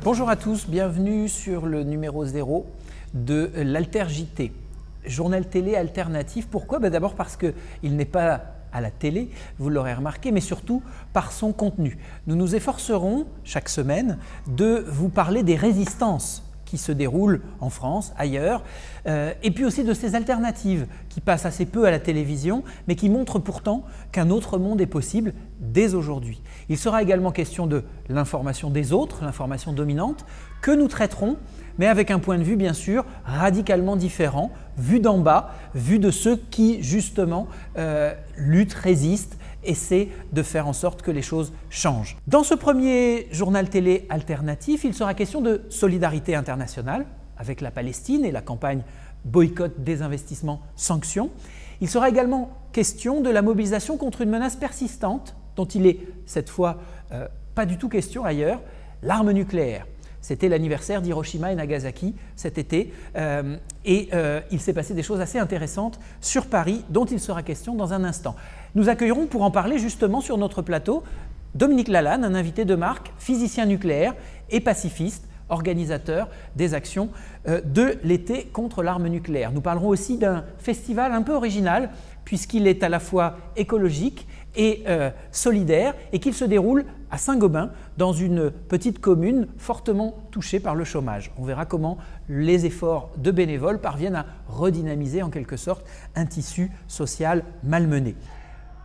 Bonjour à tous, bienvenue sur le numéro 0 de l'Alter JT, journal télé alternatif. Pourquoi? D'abord parce qu'il n'est pas à la télé, vous l'aurez remarqué, mais surtout par son contenu. Nous nous efforcerons chaque semaine de vous parler des résistances qui se déroulent en France, ailleurs, et puis aussi de ces alternatives qui passent assez peu à la télévision, mais qui montrent pourtant qu'un autre monde est possible dès aujourd'hui. Il sera également question de l'information des autres, l'information dominante, que nous traiterons, mais avec un point de vue bien sûr radicalement différent, vu d'en bas, vu de ceux qui justement luttent, résistent, essaient de faire en sorte que les choses changent. Dans ce premier journal télé alternatif, il sera question de solidarité internationale avec la Palestine et la campagne boycott, désinvestissement, sanctions. Il sera également question de la mobilisation contre une menace persistante dont il est cette fois pas du tout question ailleurs, l'arme nucléaire. C'était l'anniversaire d'Hiroshima et Nagasaki cet été il s'est passé des choses assez intéressantes sur Paris dont il sera question dans un instant. Nous accueillerons pour en parler justement sur notre plateau Dominique Lalanne, un invité de marque, physicien nucléaire et pacifiste, organisateur des actions de l'été contre l'arme nucléaire. Nous parlerons aussi d'un festival un peu original puisqu'il est à la fois écologique et solidaire et qu'il se déroule à Saint-Gobain dans une petite commune fortement touchée par le chômage. On verra comment les efforts de bénévoles parviennent à redynamiser en quelque sorte un tissu social malmené.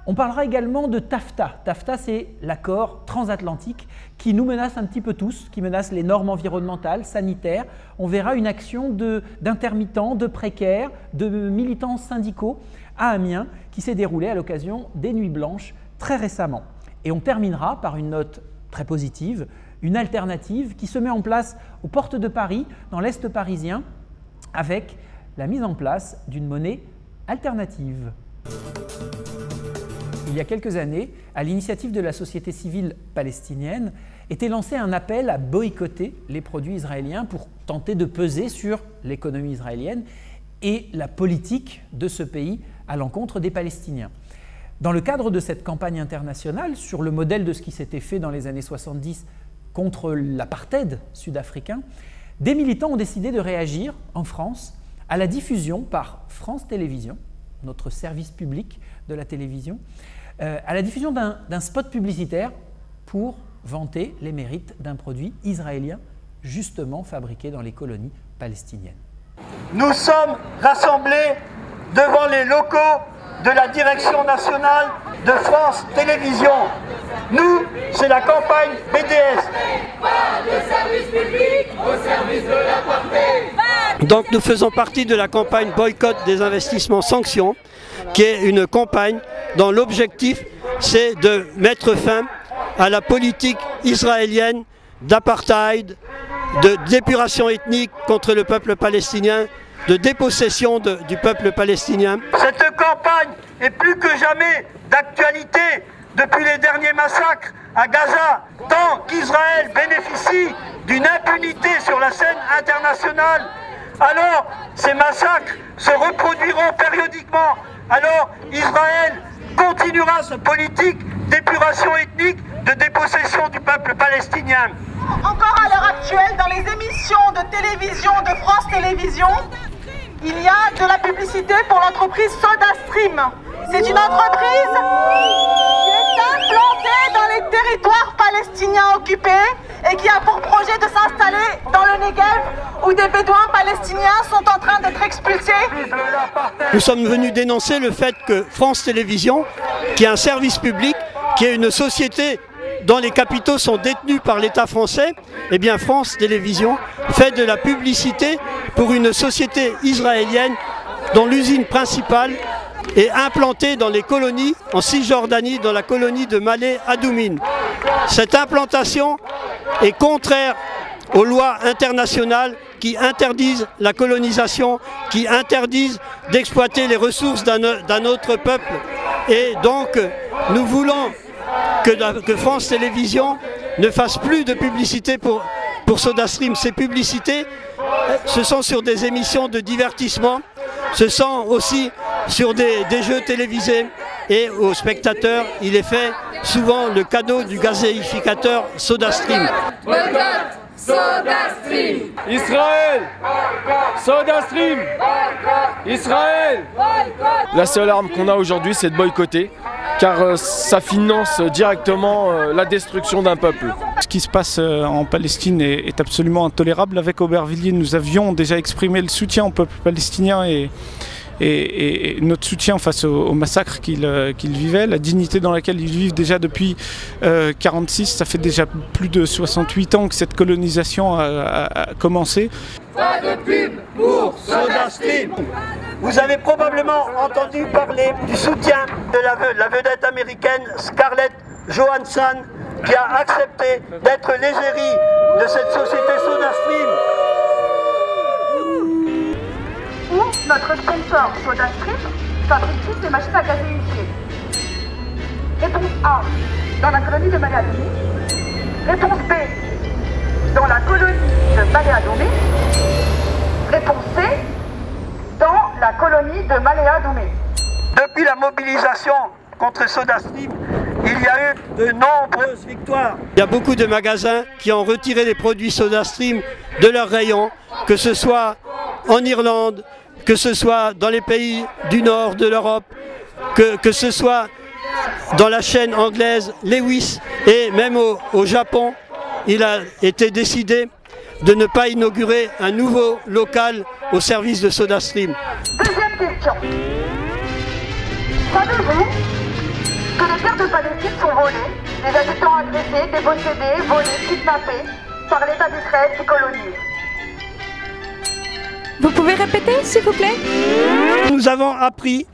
On parlera également de TAFTA. TAFTA, c'est l'accord transatlantique qui nous menace un petit peu tous, qui menace les normes environnementales, sanitaires. On verra une action d'intermittents, de précaires, de militants syndicaux à Amiens qui s'est déroulée à l'occasion des Nuits Blanches très récemment. Et on terminera par une note très positive, une alternative qui se met en place aux portes de Paris, dans l'Est parisien, avec la mise en place d'une monnaie alternative. Il y a quelques années, à l'initiative de la société civile palestinienne, était lancé un appel à boycotter les produits israéliens pour tenter de peser sur l'économie israélienne et la politique de ce pays à l'encontre des Palestiniens. Dans le cadre de cette campagne internationale, sur le modèle de ce qui s'était fait dans les années 70 contre l'apartheid sud-africain, des militants ont décidé de réagir en France à la diffusion par France Télévisions, notre service public de la télévision, à la diffusion d'un spot publicitaire pour vanter les mérites d'un produit israélien justement fabriqué dans les colonies palestiniennes. Nous sommes rassemblés devant les locaux de la direction nationale de France Télévisions. Nous, c'est la campagne BDS. Pas de service public au service de l'apartheid. Donc nous faisons partie de la campagne boycott des investissements sanctions, qui est une campagne dont l'objectif c'est de mettre fin à la politique israélienne d'apartheid, de d'épuration ethnique contre le peuple palestinien, de dépossession du peuple palestinien. Cette campagne est plus que jamais d'actualité depuis les derniers massacres à Gaza, tant qu'Israël bénéficie d'une impunité sur la scène internationale. Alors, ces massacres se reproduiront périodiquement. Alors, Israël continuera sa politique d'épuration ethnique, de dépossession du peuple palestinien. Encore à l'heure actuelle, dans les émissions de télévision de France Télévisions, il y a de la publicité pour l'entreprise SodaStream. C'est une entreprise qui est implantée dans les territoires palestiniens occupés et qui a pour projet de s'installer dans le Negev où des bédouins palestiniens sont en train d'être expulsés. Nous sommes venus dénoncer le fait que France Télévisions, qui est un service public, qui est une société dont les capitaux sont détenus par l'État français, eh bien France Télévisions fait de la publicité pour une société israélienne dont l'usine principale est implantée dans les colonies, en Cisjordanie, dans la colonie de Malé Adoumine. Cette implantation est contraire aux lois internationales qui interdisent la colonisation, qui interdisent d'exploiter les ressources d'un autre peuple. Et donc, nous voulons que France Télévisions ne fasse plus de publicité pour SodaStream. Ces publicités, ce sont sur des émissions de divertissement, ce sont aussi sur des jeux télévisés, et aux spectateurs, il est fait souvent le cadeau du gazéificateur SodaStream. Boycott, SodaStream. Israël. SodaStream. Israël. La seule arme qu'on a aujourd'hui, c'est de boycotter, car ça finance directement la destruction d'un peuple. Ce qui se passe en Palestine est absolument intolérable. Avec Aubervilliers, nous avions déjà exprimé le soutien au peuple palestinien et notre soutien face au massacre qu'ils vivaient, la dignité dans laquelle ils vivent déjà depuis 1946. Ça fait déjà plus de 68 ans que cette colonisation a commencé. Pas de pub pour SodaStream. Vous avez probablement entendu parler du soutien de la vedette américaine Scarlett Johansson, qui a accepté d'être l'égérie de cette société SodaStream. Où notre sponsor SodaStream fabrique des machines à gaz unifiées. Réponse A, dans la colonie de Maléadomé. Réponse B, dans la colonie de Maléadomé. Réponse C, dans la colonie de Maléadomé. Depuis la mobilisation contre SodaStream, il y a eu de nombreuses victoires. Il y a beaucoup de magasins qui ont retiré les produits SodaStream de leurs rayons, que ce soit en Irlande, que ce soit dans les pays du nord de l'Europe, que ce soit dans la chaîne anglaise Lewis et même au Japon. Il a été décidé de ne pas inaugurer un nouveau local au service de SodaStream. Deuxième question. Savez-vous que les terres de Palestine sont volées, les habitants agressés, dépossédés, volés, kidnappés par l'État d'Israël qui colonise? Vous pouvez répéter, s'il vous plaît? Nous avons appris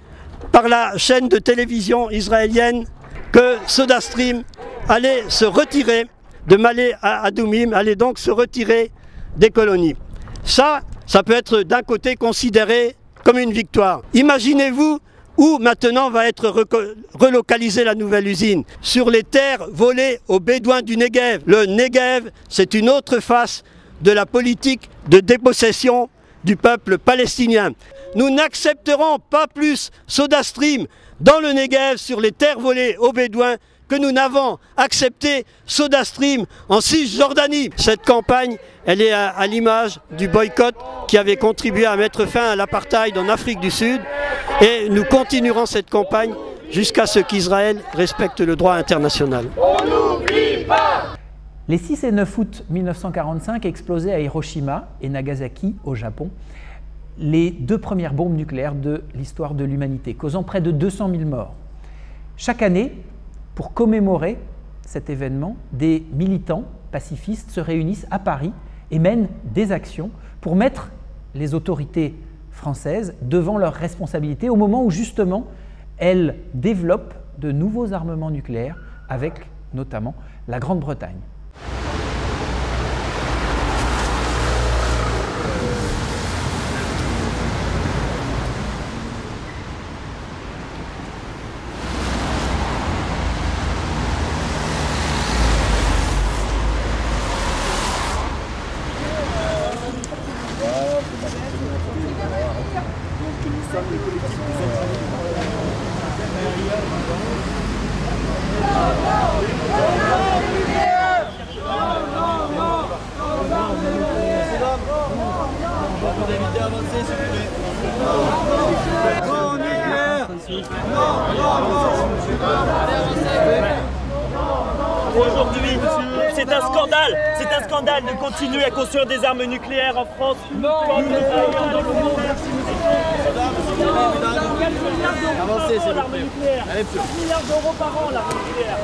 par la chaîne de télévision israélienne que SodaStream allait se retirer de Ma'ale-Adumim, allait donc se retirer des colonies. Ça peut être d'un côté considéré comme une victoire. Imaginez-vous où maintenant va être relocalisée la nouvelle usine. Sur les terres volées aux Bédouins du Negev. Le Negev, c'est une autre face de la politique de dépossession du peuple palestinien. Nous n'accepterons pas plus SodaStream dans le Negev, sur les terres volées aux Bédouins, que nous n'avons accepté SodaStream en Cisjordanie. Cette campagne, elle est à l'image du boycott qui avait contribué à mettre fin à l'apartheid en Afrique du Sud. Et nous continuerons cette campagne jusqu'à ce qu'Israël respecte le droit international. On n'oublie pas. Les 6 et 9 août 1945 explosaient à Hiroshima et Nagasaki, au Japon, les 2 premières bombes nucléaires de l'histoire de l'humanité, causant près de 200 000 morts. Chaque année, pour commémorer cet événement, des militants pacifistes se réunissent à Paris et mènent des actions pour mettre les autorités françaises devant leurs responsabilités au moment où justement elles développent de nouveaux armements nucléaires avec notamment la Grande-Bretagne. Aujourd'hui, c'est un scandale de continuer à construire des armes nucléaires en France. Comme ailleurs dans le monde. Avancez, c'est l'arme nucléaire. 5 milliards d'euros par an, l'arme nucléaire.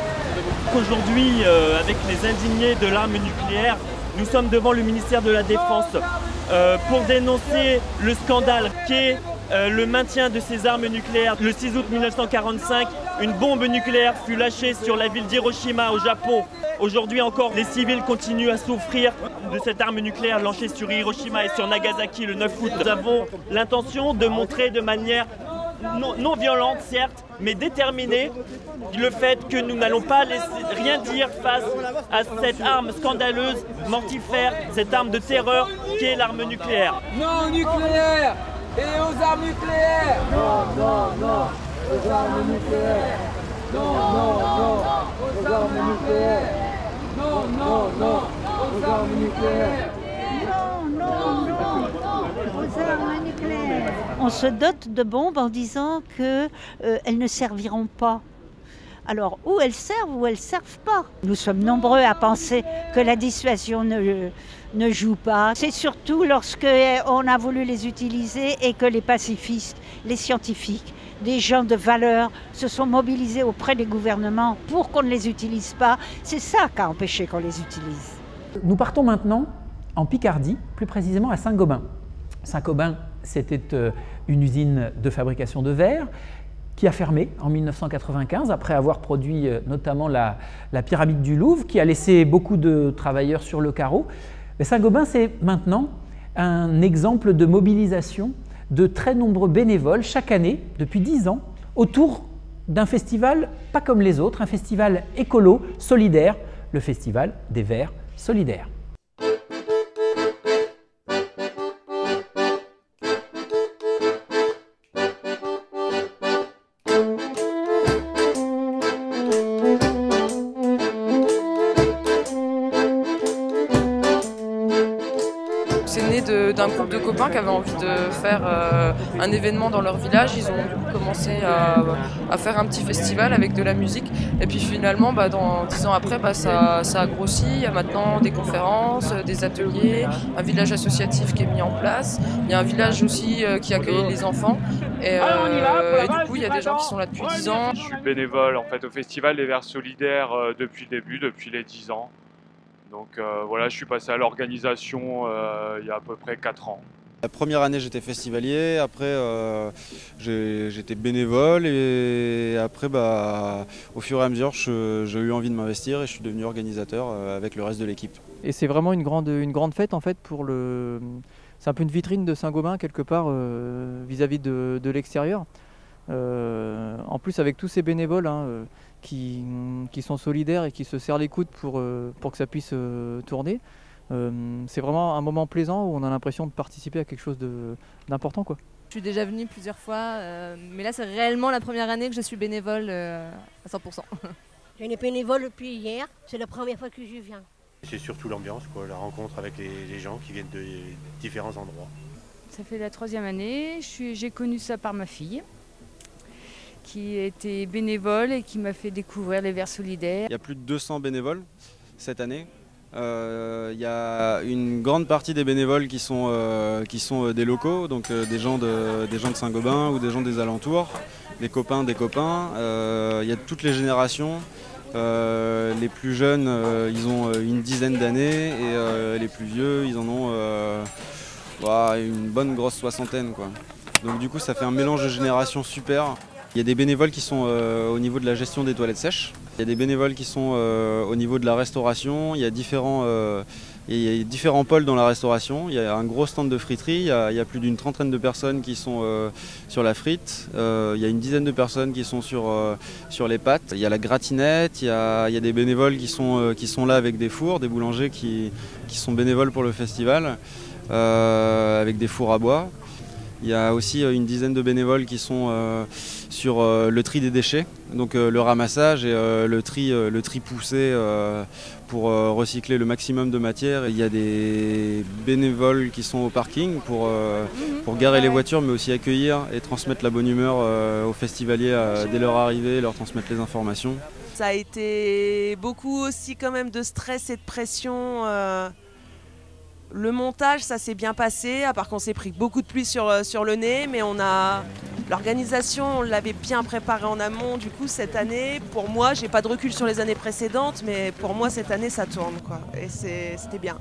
Aujourd'hui, avec les indignés de l'arme nucléaire, nous sommes devant le ministère de la Défense pour dénoncer le scandale qu'est le maintien de ces armes nucléaires. Le 6 août 1945, une bombe nucléaire fut lâchée sur la ville d'Hiroshima au Japon. Aujourd'hui encore, les civils continuent à souffrir de cette arme nucléaire lancée sur Hiroshima et sur Nagasaki le 9 août. Nous avons l'intention de montrer de manière non violente, certes, mais déterminée, le fait que nous n'allons pas laisser rien dire face à cette arme scandaleuse, mortifère, cette arme de terreur qu'est l'arme nucléaire. Non au nucléaire et aux armes nucléaires. Non, non, non aux armes nucléaires. Non, non, non aux armes nucléaires. Non, non, non aux aux armes nucléaires. On se dote de bombes en disant qu'elles ne serviront pas. Alors, ou elles servent ou elles ne servent pas. Nous sommes nombreux à penser que la dissuasion ne joue pas. C'est surtout lorsqu'on a voulu les utiliser et que les pacifistes, les scientifiques, des gens de valeur se sont mobilisés auprès des gouvernements pour qu'on ne les utilise pas. C'est ça qui a empêché qu'on les utilise. Nous partons maintenant en Picardie, plus précisément à Saint-Gobain. Saint-Gobain, c'était une usine de fabrication de verre qui a fermé en 1995 après avoir produit notamment la pyramide du Louvre, qui a laissé beaucoup de travailleurs sur le carreau. Saint-Gobain, c'est maintenant un exemple de mobilisation de très nombreux bénévoles chaque année, depuis 10 ans, autour d'un festival pas comme les autres, un festival écolo, solidaire, le Festival des Verres Solidaires. C'est né d'un groupe de copains qui avaient envie de faire un événement dans leur village. Ils ont du coup commencé à faire un petit festival avec de la musique. Et puis finalement, dans 10 ans après, ça a grossi. Il y a maintenant des conférences, des ateliers, un village associatif qui est mis en place. Il y a un village aussi qui accueille les enfants. Et du coup, il y a des gens qui sont là depuis 10 ans. Je suis bénévole en fait au Festival des Verres Solidaires depuis le début, depuis les 10 ans. Donc voilà, je suis passé à l'organisation il y a à peu près 4 ans. La première année j'étais festivalier, après j'étais bénévole et après au fur et à mesure j'ai eu envie de m'investir et je suis devenu organisateur avec le reste de l'équipe. Et c'est vraiment une grande fête en fait pour le... C'est un peu une vitrine de Saint-Gobain quelque part vis-à-vis de l'extérieur. En plus avec tous ces bénévoles qui sont solidaires et qui se serrent les coudes pour que ça puisse tourner, c'est vraiment un moment plaisant où on a l'impression de participer à quelque chose d'important, quoi. Je suis déjà venue plusieurs fois, mais là c'est réellement la première année que je suis bénévole à 100%. Je suis bénévole depuis hier, c'est la première fois que je viens. C'est surtout l'ambiance, la rencontre avec les gens qui viennent de différents endroits. Ça fait la 3e année, j'ai connu ça par ma fille, qui était bénévole et qui m'a fait découvrir les Verres Solidaires. Il y a plus de 200 bénévoles cette année. Il y a une grande partie des bénévoles qui sont des locaux, donc des gens de Saint-Gobain ou des gens des alentours, des copains des copains. Il y a toutes les générations. Les plus jeunes, ils ont une dizaine d'années et les plus vieux, ils en ont une bonne grosse soixantaine, quoi. Donc du coup, ça fait un mélange de générations super. Il y a des bénévoles qui sont au niveau de la gestion des toilettes sèches. Il y a des bénévoles qui sont au niveau de la restauration. Il y a différents pôles dans la restauration. Il y a un gros stand de friterie. Il y a plus d'une trentaine de personnes qui sont sur la frite. Il y a une dizaine de personnes qui sont sur les pâtes. Il y a la gratinette. Il y a des bénévoles qui sont là avec des fours, des boulangers qui sont bénévoles pour le festival, avec des fours à bois. Il y a aussi une dizaine de bénévoles qui sont sur le tri des déchets, donc le ramassage et le tri poussé pour recycler le maximum de matière. Il y a des bénévoles qui sont au parking pour garer les voitures, mais aussi accueillir et transmettre la bonne humeur aux festivaliers dès leur arrivée, leur transmettre les informations. Ça a été beaucoup aussi quand même de stress et de pression. Le montage, ça s'est bien passé, à part qu'on s'est pris beaucoup de pluie sur le nez, mais l'organisation, on l'avait bien préparée en amont. Du coup, cette année, pour moi, j'ai pas de recul sur les années précédentes, mais pour moi, cette année, ça tourne, quoi. Et c'était bien.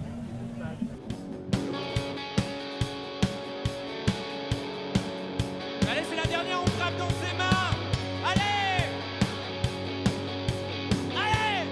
Allez, c'est la dernière, on frappe dans ses mains. Allez! Allez!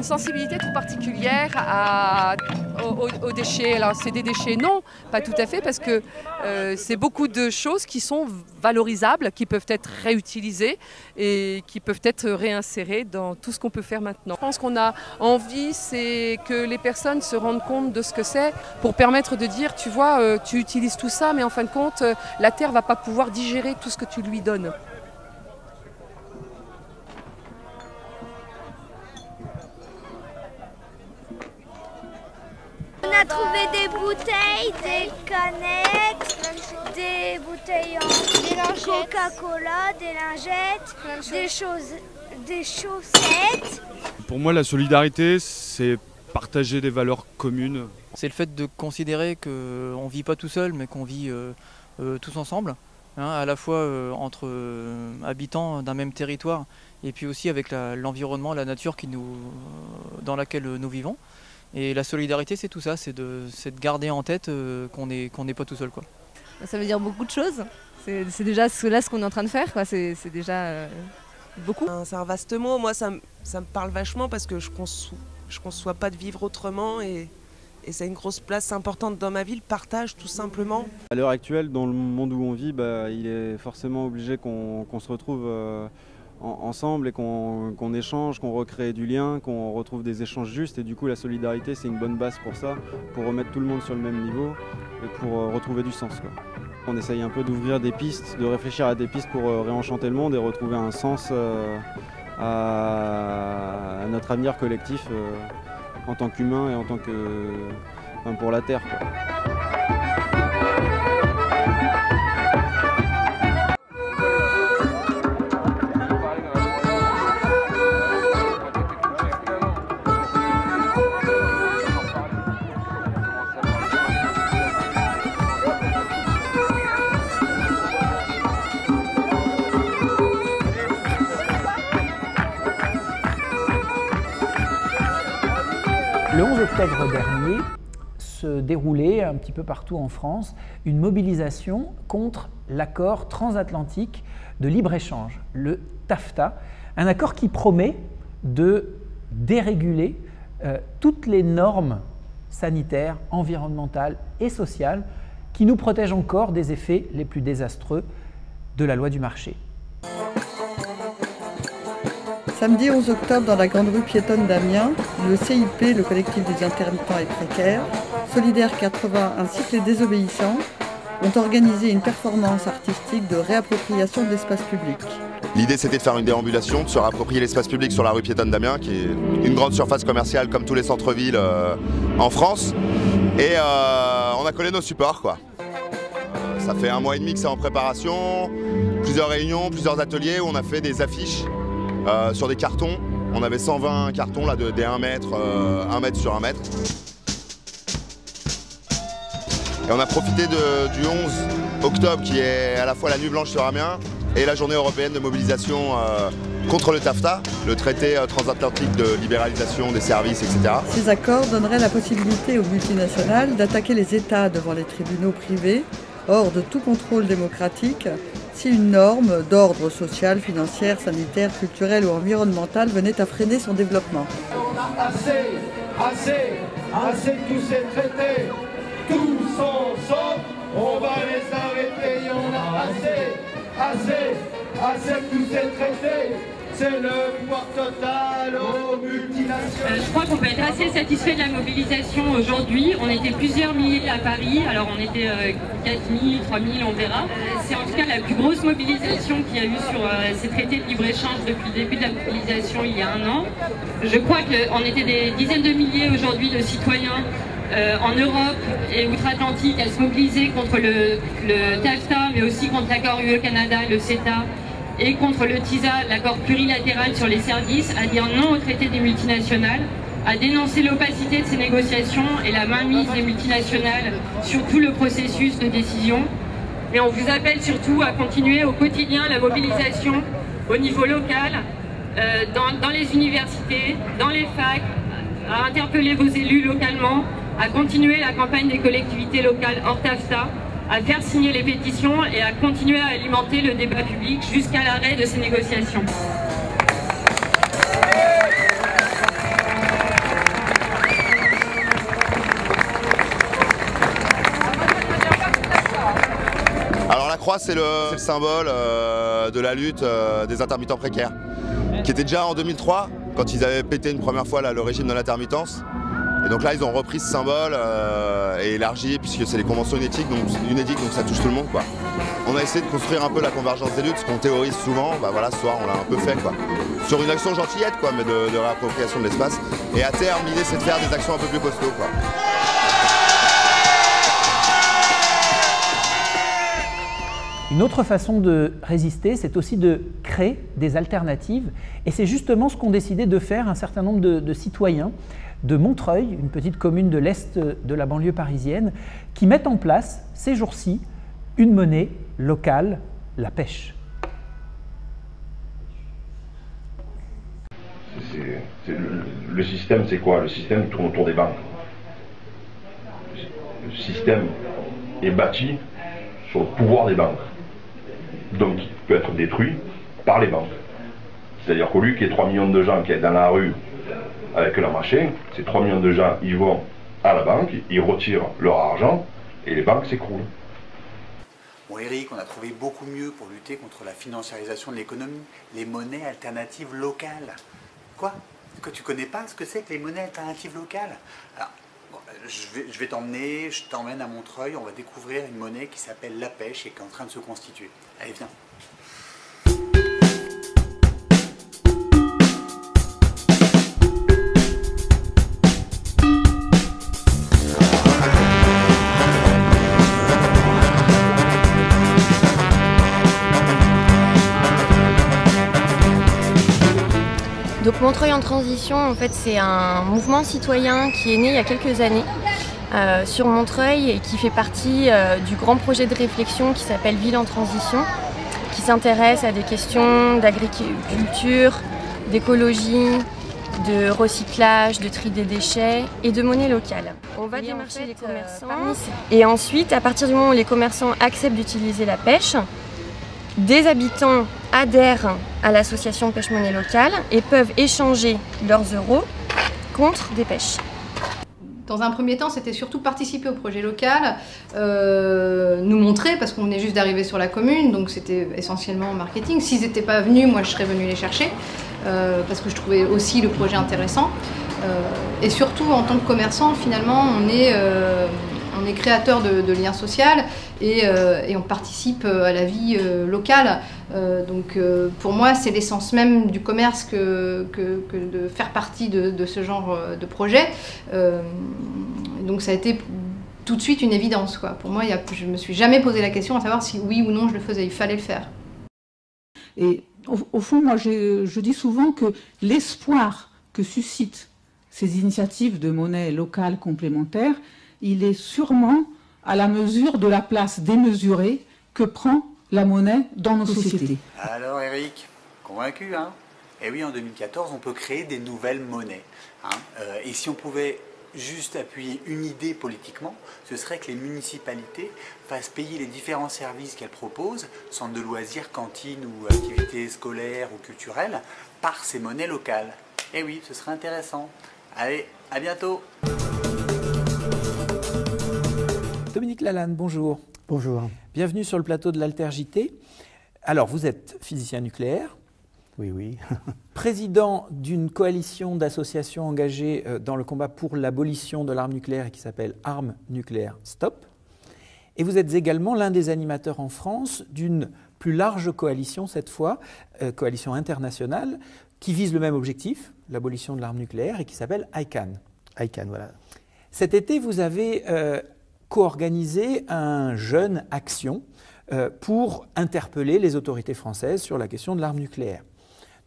sensibilité toute particulière aux déchets. Alors c'est des déchets, non, pas tout à fait, parce que c'est beaucoup de choses qui sont valorisables, qui peuvent être réutilisées et qui peuvent être réinsérées dans tout ce qu'on peut faire maintenant. Je pense qu'on a envie, c'est que les personnes se rendent compte de ce que c'est pour permettre de dire, tu vois, tu utilises tout ça, mais en fin de compte, la terre ne va pas pouvoir digérer tout ce que tu lui donnes. On a trouvé des bouteilles, des canettes, des bouteilles en Coca-Cola, des lingettes, des chaussettes. Pour moi, la solidarité, c'est partager des valeurs communes. C'est le fait de considérer qu'on ne vit pas tout seul, mais qu'on vit tous ensemble, hein, à la fois entre habitants d'un même territoire, et puis aussi avec l'environnement, la nature dans laquelle nous vivons. Et la solidarité, c'est tout ça, c'est de garder en tête qu'on n'est pas tout seul, quoi. Ça veut dire beaucoup de choses. C'est déjà ce qu'on est en train de faire, quoi. C'est déjà beaucoup. C'est un vaste mot. Moi, ça me parle vachement parce que je conçois pas de vivre autrement et c'est une grosse place importante dans ma vie, le partage tout simplement. À l'heure actuelle, dans le monde où on vit, il est forcément obligé qu'on se retrouve ensemble et qu'on échange, qu'on recrée du lien, qu'on retrouve des échanges justes, et du coup la solidarité c'est une bonne base pour ça, pour remettre tout le monde sur le même niveau et pour retrouver du sens, quoi. On essaye un peu d'ouvrir des pistes, de réfléchir à des pistes pour réenchanter le monde et retrouver un sens à notre avenir collectif en tant qu'humain et en tant que pour la Terre, quoi. Le 11 octobre dernier se déroulait un petit peu partout en France une mobilisation contre l'accord transatlantique de libre-échange, le TAFTA, un accord qui promet de déréguler toutes les normes sanitaires, environnementales et sociales qui nous protègent encore des effets les plus désastreux de la loi du marché. Samedi 11 octobre, dans la grande rue piétonne d'Amiens, le CIP, le collectif des intermittents et précaires, Solidaire 80 ainsi que les Désobéissants ont organisé une performance artistique de réappropriation de l'espace public. L'idée c'était de faire une déambulation, de se réapproprier l'espace public sur la rue piétonne d'Amiens, qui est une grande surface commerciale comme tous les centres-villes en France. Et on a collé nos supports, quoi. Ça fait 1 mois et demi que c'est en préparation, plusieurs réunions, plusieurs ateliers où on a fait des affiches sur des cartons. On avait 120 cartons là, des 1 mètre, 1 mètre sur 1 mètre. Et on a profité du 11 octobre qui est à la fois la nuit blanche sur Amiens et la journée européenne de mobilisation contre le TAFTA, le traité transatlantique de libéralisation des services, etc. Ces accords donneraient la possibilité aux multinationales d'attaquer les États devant les tribunaux privés, hors de tout contrôle démocratique, si une norme d'ordre social, financière, sanitaire, culturel ou environnemental venait à freiner son développement. On a assez de tous ces traités, tous ensemble, on va les arrêter. On a assez de tous ces traités. C'est le pouvoir total aux multinationales. Je crois qu'on peut être assez satisfait de la mobilisation aujourd'hui. On était plusieurs milliers à Paris, alors on était 4 000, 3 000, on verra. C'est en tout cas la plus grosse mobilisation qu'il y a eu sur ces traités de libre-échange depuis le début de la mobilisation il y a 1 an. Je crois qu'on était des dizaines de milliers aujourd'hui de citoyens en Europe et outre-Atlantique à se mobiliser contre le TAFTA, mais aussi contre l'accord UE-Canada, le CETA, et contre le TISA, l'accord plurilatéral sur les services, à dire non au traité des multinationales, à dénoncer l'opacité de ces négociations et la mainmise des multinationales sur tout le processus de décision. Et on vous appelle surtout à continuer au quotidien la mobilisation au niveau local, dans les universités, dans les facs, à interpeller vos élus localement, à continuer la campagne des collectivités locales hors TAFTA, à faire signer les pétitions et à continuer à alimenter le débat public jusqu'à l'arrêt de ces négociations. c'est le symbole de la lutte des intermittents précaires, qui était déjà en 2003, quand ils avaient pété une première fois là, le régime de l'intermittence. Et donc là, ils ont repris ce symbole et élargi, puisque c'est les conventions UNEDIC, donc ça touche tout le monde, quoi. On a essayé de construire un peu la convergence des luttes, ce qu'on théorise souvent. Bah voilà, ce soir, on l'a un peu fait, quoi. Sur une action gentillette, quoi, mais de réappropriation de l'espace. Et à terme, l'idée, c'est de faire des actions un peu plus costauds, quoi. Une autre façon de résister, c'est aussi de créer des alternatives. Et c'est justement ce qu'ont décidé de faire un certain nombre de citoyens de Montreuil, une petite commune de l'est de la banlieue parisienne, qui mettent en place, ces jours-ci, une monnaie locale, la pêche. Le système, c'est quoi? Le système tourne autour des banques. Le système est bâti sur le pouvoir des banques. Donc il peut être détruit par les banques. C'est-à-dire qu'au lieu qu'il y ait 3 millions de gens qui aient dans la rue avec leur machin, ces 3 millions de gens, ils vont à la banque, ils retirent leur argent et les banques s'écroulent. Bon Eric, on a trouvé beaucoup mieux pour lutter contre la financiarisation de l'économie, les monnaies alternatives locales. Quoi? Que tu connais pas ce que c'est que les monnaies alternatives locales? Alors, bon, je vais t'emmener, je t'emmène à Montreuil, on va découvrir une monnaie qui s'appelle la pêche et qui est en train de se constituer. Allez, viens. Donc Montreuil en transition, en fait, c'est un mouvement citoyen qui est né il y a quelques années sur Montreuil et qui fait partie du grand projet de réflexion qui s'appelle Ville en transition, qui s'intéresse à des questions d'agriculture, d'écologie, de recyclage, de tri des déchets et de monnaie locale. On va démarcher les commerçants et ensuite, à partir du moment où les commerçants acceptent d'utiliser la pêche, des habitants adhèrent à l'association Pêche-Monnaie Locale et peuvent échanger leurs euros contre des pêches. Dans un premier temps, c'était surtout participer au projet local, nous montrer, parce qu'on venait juste d'arriver sur la commune, donc c'était essentiellement marketing. S'ils n'étaient pas venus, moi je serais venue les chercher, parce que je trouvais aussi le projet intéressant. Et surtout, en tant que commerçant, finalement, on est créateur de liens sociaux et on participe à la vie locale. Donc pour moi, c'est l'essence même du commerce que de faire partie de ce genre de projet. Donc ça a été tout de suite une évidence, quoi. Pour moi, je ne me suis jamais posé la question à savoir si oui ou non je le faisais, il fallait le faire. Et au fond, moi je dis souvent que l'espoir que suscitent ces initiatives de monnaie locale complémentaire, il est sûrement à la mesure de la place démesurée que prend la monnaie dans nos sociétés. Alors Eric, convaincu, hein? Et oui, en 2014, on peut créer des nouvelles monnaies. Hein? Et si on pouvait juste appuyer une idée politiquement, ce serait que les municipalités fassent payer les différents services qu'elles proposent, centres de loisirs, cantines ou activités scolaires ou culturelles, par ces monnaies locales. Et oui, ce serait intéressant. Allez, à bientôt! Dominique Lalanne, bonjour. Bonjour. Bienvenue sur le plateau de l'Alter JT. Alors, vous êtes physicien nucléaire. Oui, oui. Président d'une coalition d'associations engagées dans le combat pour l'abolition de l'arme nucléaire qui s'appelle Armes Nucléaires Stop. Et vous êtes également l'un des animateurs en France d'une plus large coalition, cette fois, coalition internationale, qui vise le même objectif, l'abolition de l'arme nucléaire, et qui s'appelle ICAN. ICAN, voilà. Cet été, vous avez co-organisé un jeune action pour interpeller les autorités françaises sur la question de l'arme nucléaire.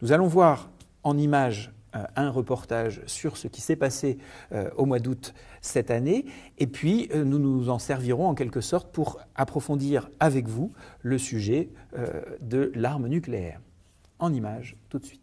Nous allons voir en images un reportage sur ce qui s'est passé au mois d'août cette année, et puis nous nous en servirons en quelque sorte pour approfondir avec vous le sujet de l'arme nucléaire. En images, tout de suite.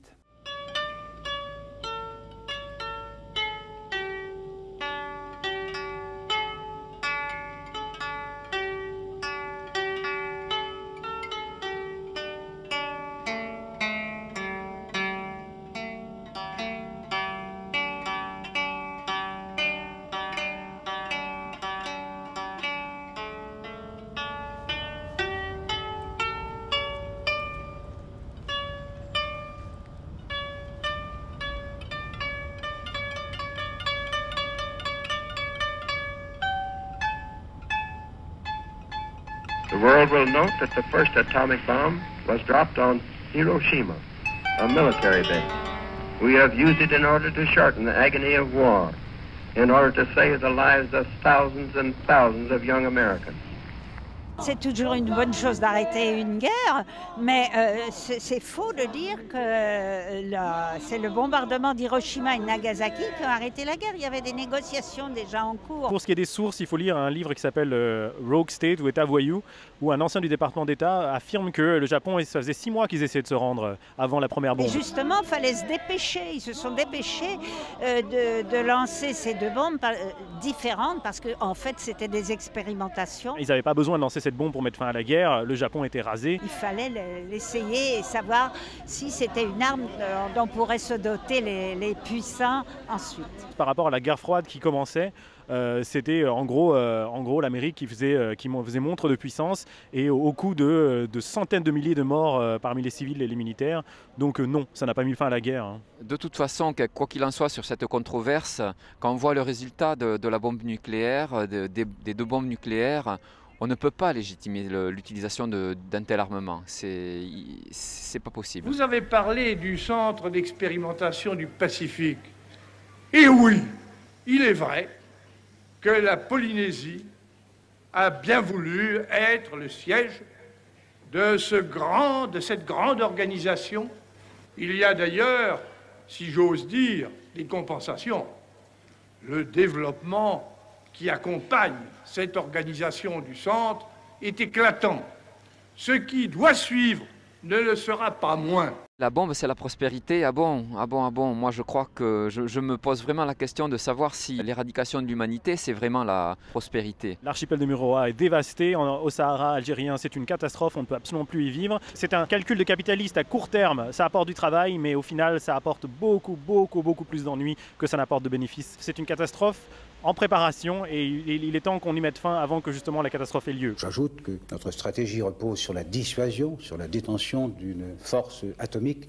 The world will note that the first atomic bomb was dropped on Hiroshima, a military base. We have used it in order to shorten the agony of war, in order to save the lives of thousands and thousands of young Americans. C'est toujours une bonne chose d'arrêter une guerre, mais c'est faux de dire que c'est le bombardement d'Hiroshima et de Nagasaki qui a arrêté la guerre. Il y avait des négociations déjà en cours. Pour ce qui est des sources, il faut lire un livre qui s'appelle Rogue State ou État voyou, où un ancien du département d'État affirme que le Japon, ça faisait 6 mois qu'ils essayaient de se rendre avant la première bombe. Et justement, il fallait se dépêcher. Ils se sont dépêchés de lancer ces deux bombes différentes parce qu'en fait, c'était des expérimentations. Ils n'avaient pas besoin de lancer cette bombe pour mettre fin à la guerre. Le Japon était rasé. Il fallait l'essayer et savoir si c'était une arme dont pourraient se doter les puissants ensuite. Par rapport à la guerre froide qui commençait, c'était en gros l'Amérique qui faisait montre de puissance et au coup de centaines de milliers de morts parmi les civils et les militaires. Donc non, ça n'a pas mis fin à la guerre. Hein. De toute façon, quoi qu'il en soit sur cette controverse, quand on voit le résultat de la bombe nucléaire, des deux bombes nucléaires, on ne peut pas légitimer l'utilisation d'un tel armement. C'est pas possible. Vous avez parlé du centre d'expérimentation du Pacifique. Et oui, il est vrai que la Polynésie a bien voulu être le siège de cette grande organisation. Il y a d'ailleurs, si j'ose dire, des compensations. Le développement qui accompagne cette organisation du centre est éclatant. Ce qui doit suivre ne le sera pas moins. La bombe, c'est la prospérité. Ah bon. Moi, je crois que je me pose vraiment la question de savoir si l'éradication de l'humanité, c'est vraiment la prospérité. L'archipel de Mururoa est dévasté. Au Sahara algérien, c'est une catastrophe. On ne peut absolument plus y vivre. C'est un calcul de capitaliste à court terme. Ça apporte du travail, mais au final, ça apporte beaucoup plus d'ennuis que ça n'apporte de bénéfices. C'est une catastrophe en préparation et il est temps qu'on y mette fin avant que justement la catastrophe ait lieu. J'ajoute que notre stratégie repose sur la dissuasion, sur la détention d'une force atomique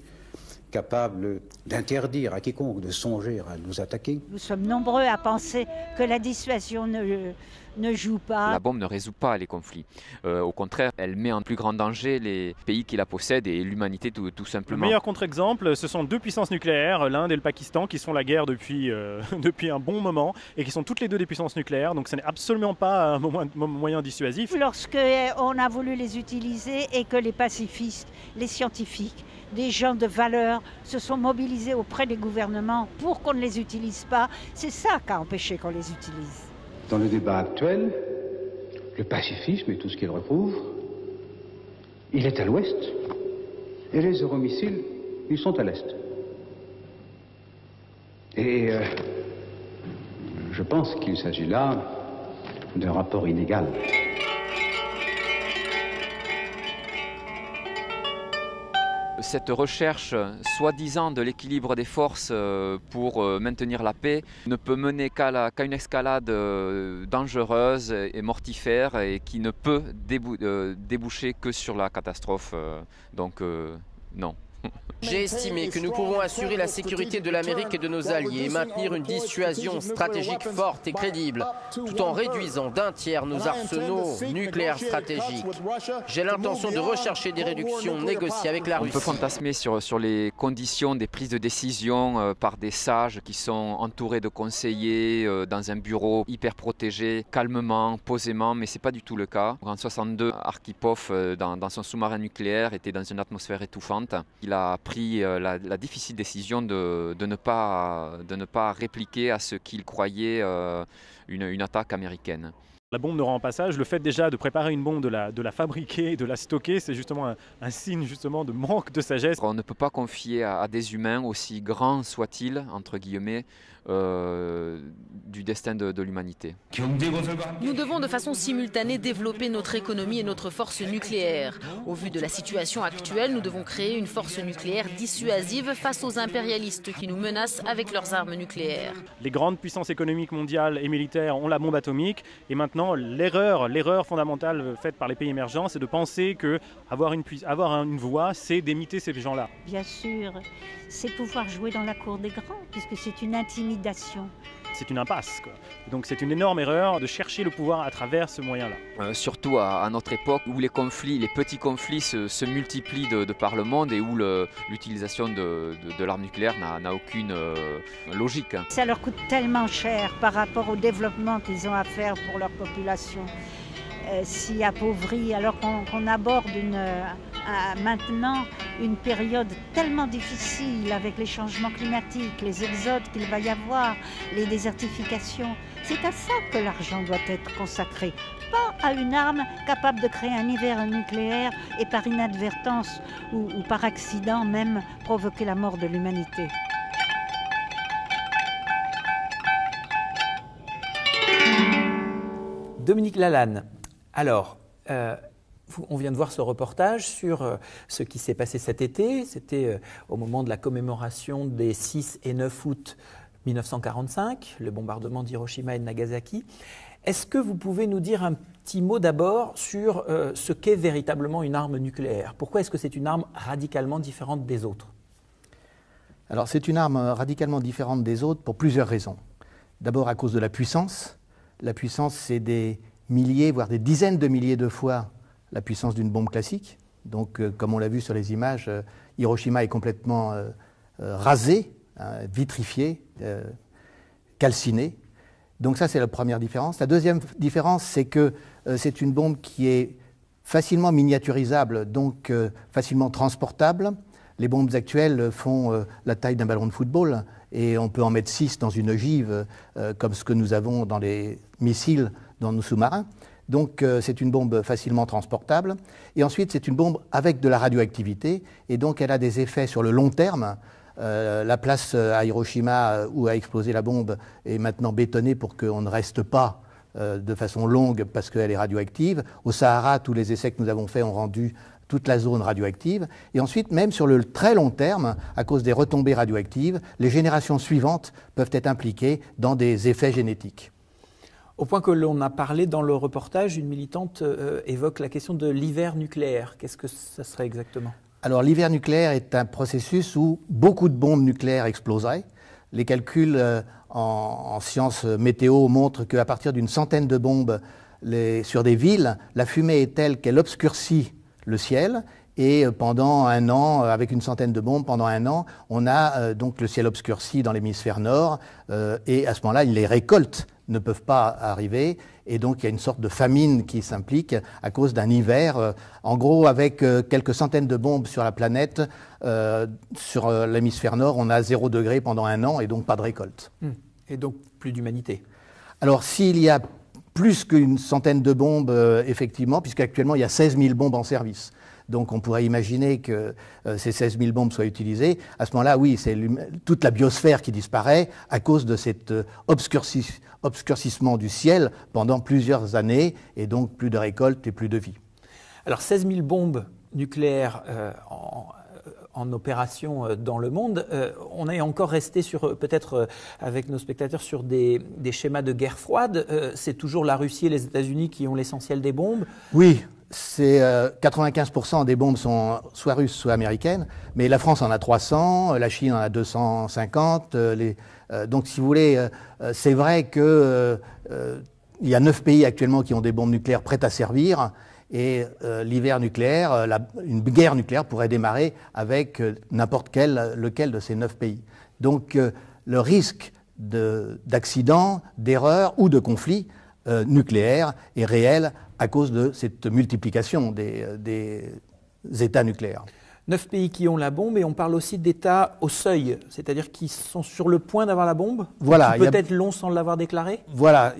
capable d'interdire à quiconque de songer à nous attaquer. Nous sommes nombreux à penser que la dissuasion ne joue pas. La bombe ne résout pas les conflits. Au contraire, elle met en plus grand danger les pays qui la possèdent et l'humanité tout simplement. Le meilleur contre-exemple, ce sont deux puissances nucléaires, l'Inde et le Pakistan, qui sont la guerre depuis un bon moment et qui sont toutes les deux des puissances nucléaires. Donc ce n'est absolument pas un moyen dissuasif. Lorsqu'on a voulu les utiliser et que les pacifistes, les scientifiques, des gens de valeur se sont mobilisés auprès des gouvernements pour qu'on ne les utilise pas, c'est ça qui a empêché qu'on les utilise. Dans le débat actuel, le pacifisme et tout ce qu'il recouvre, il est à l'ouest, et les euromissiles, ils sont à l'est. Et je pense qu'il s'agit là d'un rapport inégal. Cette recherche, soi-disant, de l'équilibre des forces pour maintenir la paix ne peut mener qu'à une escalade dangereuse et mortifère et qui ne peut déboucher que sur la catastrophe. Donc non. J'ai estimé que nous pouvons assurer la sécurité de l'Amérique et de nos alliés et maintenir une dissuasion stratégique forte et crédible, tout en réduisant d'un tiers nos arsenaux nucléaires stratégiques. J'ai l'intention de rechercher des réductions négociées avec la Russie. On peut fantasmer sur les conditions des prises de décision par des sages qui sont entourés de conseillers dans un bureau hyper protégé, calmement, posément, mais ce n'est pas du tout le cas. En 1962, Arkhipov, dans son sous-marin nucléaire, était dans une atmosphère étouffante. Il a pris la difficile décision de ne pas répliquer à ce qu'il croyait une attaque américaine. La bombe ne rend pas passage. Le fait déjà de préparer une bombe, de la fabriquer, de la stocker, c'est justement un signe justement de manque de sagesse. On ne peut pas confier à des humains, aussi grands soient-ils, entre guillemets, du destin de l'humanité. Nous devons de façon simultanée développer notre économie et notre force nucléaire. Au vu de la situation actuelle, nous devons créer une force nucléaire dissuasive face aux impérialistes qui nous menacent avec leurs armes nucléaires. Les grandes puissances économiques mondiales et militaires ont la bombe atomique et maintenant Maintenant, l'erreur fondamentale faite par les pays émergents, c'est de penser qu'avoir une voix, c'est d'imiter ces gens-là. Bien sûr, c'est pouvoir jouer dans la cour des grands, puisque c'est une intimidation. C'est une impasse, quoi. Donc c'est une énorme erreur de chercher le pouvoir à travers ce moyen-là. Surtout à notre époque où les petits conflits se multiplient de par le monde et où l'utilisation de l'arme nucléaire n'a aucune logique. Ça leur coûte tellement cher par rapport au développement qu'ils ont à faire pour leur population. Si appauvrie, alors qu'on aborde maintenant une période tellement difficile avec les changements climatiques, les exodes qu'il va y avoir, les désertifications. C'est à ça que l'argent doit être consacré, pas à une arme capable de créer un hiver nucléaire et par inadvertance ou par accident même provoquer la mort de l'humanité. Dominique Lalanne. Alors, on vient de voir ce reportage sur ce qui s'est passé cet été. C'était au moment de la commémoration des 6 et 9 août 1945, le bombardement d'Hiroshima et de Nagasaki. Est-ce que vous pouvez nous dire un petit mot d'abord sur ce qu'est véritablement une arme nucléaire? Pourquoi est-ce que c'est une arme radicalement différente des autres? Alors, c'est une arme radicalement différente des autres pour plusieurs raisons. D'abord à cause de la puissance. La puissance, c'est des milliers, voire des dizaines de milliers de fois la puissance d'une bombe classique. Donc, comme on l'a vu sur les images, Hiroshima est complètement rasé, vitrifié, calciné. Donc ça, c'est la première différence. La deuxième différence, c'est que c'est une bombe qui est facilement miniaturisable, donc facilement transportable. Les bombes actuelles font la taille d'un ballon de football et on peut en mettre 6 dans une ogive, comme ce que nous avons dans les missiles dans nos sous-marins. Donc c'est une bombe facilement transportable. Et ensuite, c'est une bombe avec de la radioactivité. Et donc elle a des effets sur le long terme. La place à Hiroshima où a explosé la bombe est maintenant bétonnée pour qu'on ne reste pas de façon longue parce qu'elle est radioactive. Au Sahara, tous les essais que nous avons faits ont rendu toute la zone radioactive. Et ensuite, même sur le très long terme, à cause des retombées radioactives, les générations suivantes peuvent être impliquées dans des effets génétiques. Au point que l'on a parlé dans le reportage, une militante évoque la question de l'hiver nucléaire. Qu'est-ce que ça serait exactement? Alors l'hiver nucléaire est un processus où beaucoup de bombes nucléaires exploseraient. Les calculs en sciences météo montrent qu'à partir d'une centaine de bombes sur des villes, la fumée est telle qu'elle obscurcit le ciel. Et pendant un an, avec une centaine de bombes, pendant un an, on a donc le ciel obscurci dans l'hémisphère nord. Et à ce moment-là, les récoltes ne peuvent pas arriver. Et donc, il y a une sorte de famine qui s'implique à cause d'un hiver. En gros, avec quelques centaines de bombes sur la planète, sur l'hémisphère nord, on a 0 degré pendant un an et donc pas de récolte. Et donc, plus d'humanité. Alors, s'il y a plus qu'une centaine de bombes, effectivement, puisqu'actuellement, il y a 16 000 bombes en service. Donc on pourrait imaginer que ces 16 000 bombes soient utilisées. À ce moment-là, oui, c'est toute la biosphère qui disparaît à cause de cet obscurcissement du ciel pendant plusieurs années, et donc plus de récolte et plus de vie. Alors 16 000 bombes nucléaires en opération dans le monde, on est encore resté sur, peut-être avec nos spectateurs, sur des schémas de guerre froide. C'est toujours la Russie et les États-Unis qui ont l'essentiel des bombes. Oui. C'est 95% des bombes sont soit russes, soit américaines, mais la France en a 300, la Chine en a 250. Donc, si vous voulez, c'est vrai qu'il y a 9 pays actuellement qui ont des bombes nucléaires prêtes à servir, et l'hiver nucléaire, une guerre nucléaire pourrait démarrer avec n'importe lequel de ces 9 pays. Donc, le risque d'accident, d'erreur ou de conflit nucléaire est réel à cause de cette multiplication des États nucléaires. 9 pays qui ont la bombe, et on parle aussi d'États au seuil, c'est-à-dire qui sont sur le point d'avoir la bombe, voilà, qui peut-être l'ont sans l'avoir déclaré. Voilà,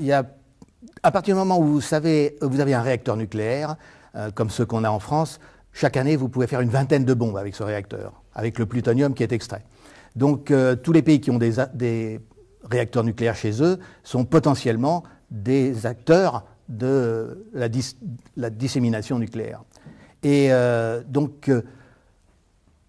à partir du moment où vous avez un réacteur nucléaire, comme ceux qu'on a en France, chaque année vous pouvez faire une vingtaine de bombes avec ce réacteur, avec le plutonium qui est extrait. Donc tous les pays qui ont des réacteurs nucléaires chez eux sont potentiellement des acteurs de la dissémination nucléaire. Et donc,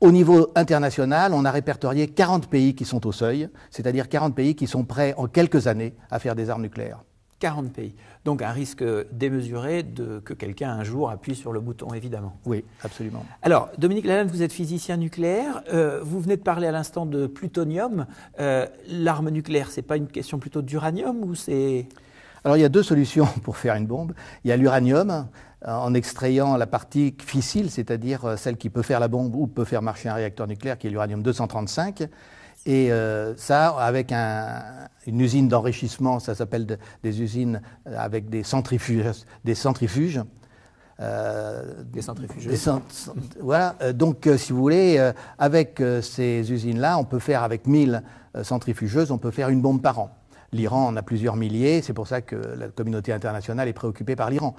au niveau international, on a répertorié 40 pays qui sont au seuil, c'est-à-dire 40 pays qui sont prêts en quelques années à faire des armes nucléaires. 40 pays. Donc un risque démesuré que quelqu'un un jour appuie sur le bouton, évidemment. Oui, absolument. Alors, Dominique Lalanne, vous êtes physicien nucléaire. Vous venez de parler à l'instant de plutonium. L'arme nucléaire, ce n'est pas une question plutôt d'uranium ou c'est... Alors il y a deux solutions pour faire une bombe. Il y a l'uranium, en extrayant la partie fissile, c'est-à-dire celle qui peut faire la bombe ou peut faire marcher un réacteur nucléaire, qui est l'uranium 235. Et ça, avec une usine d'enrichissement, ça s'appelle des usines avec des centrifuges. Des centrifugeuses. Voilà. Donc, si vous voulez, avec ces usines-là, on peut faire, avec 1000 centrifugeuses, on peut faire une bombe par an. L'Iran en a plusieurs milliers, c'est pour ça que la communauté internationale est préoccupée par l'Iran.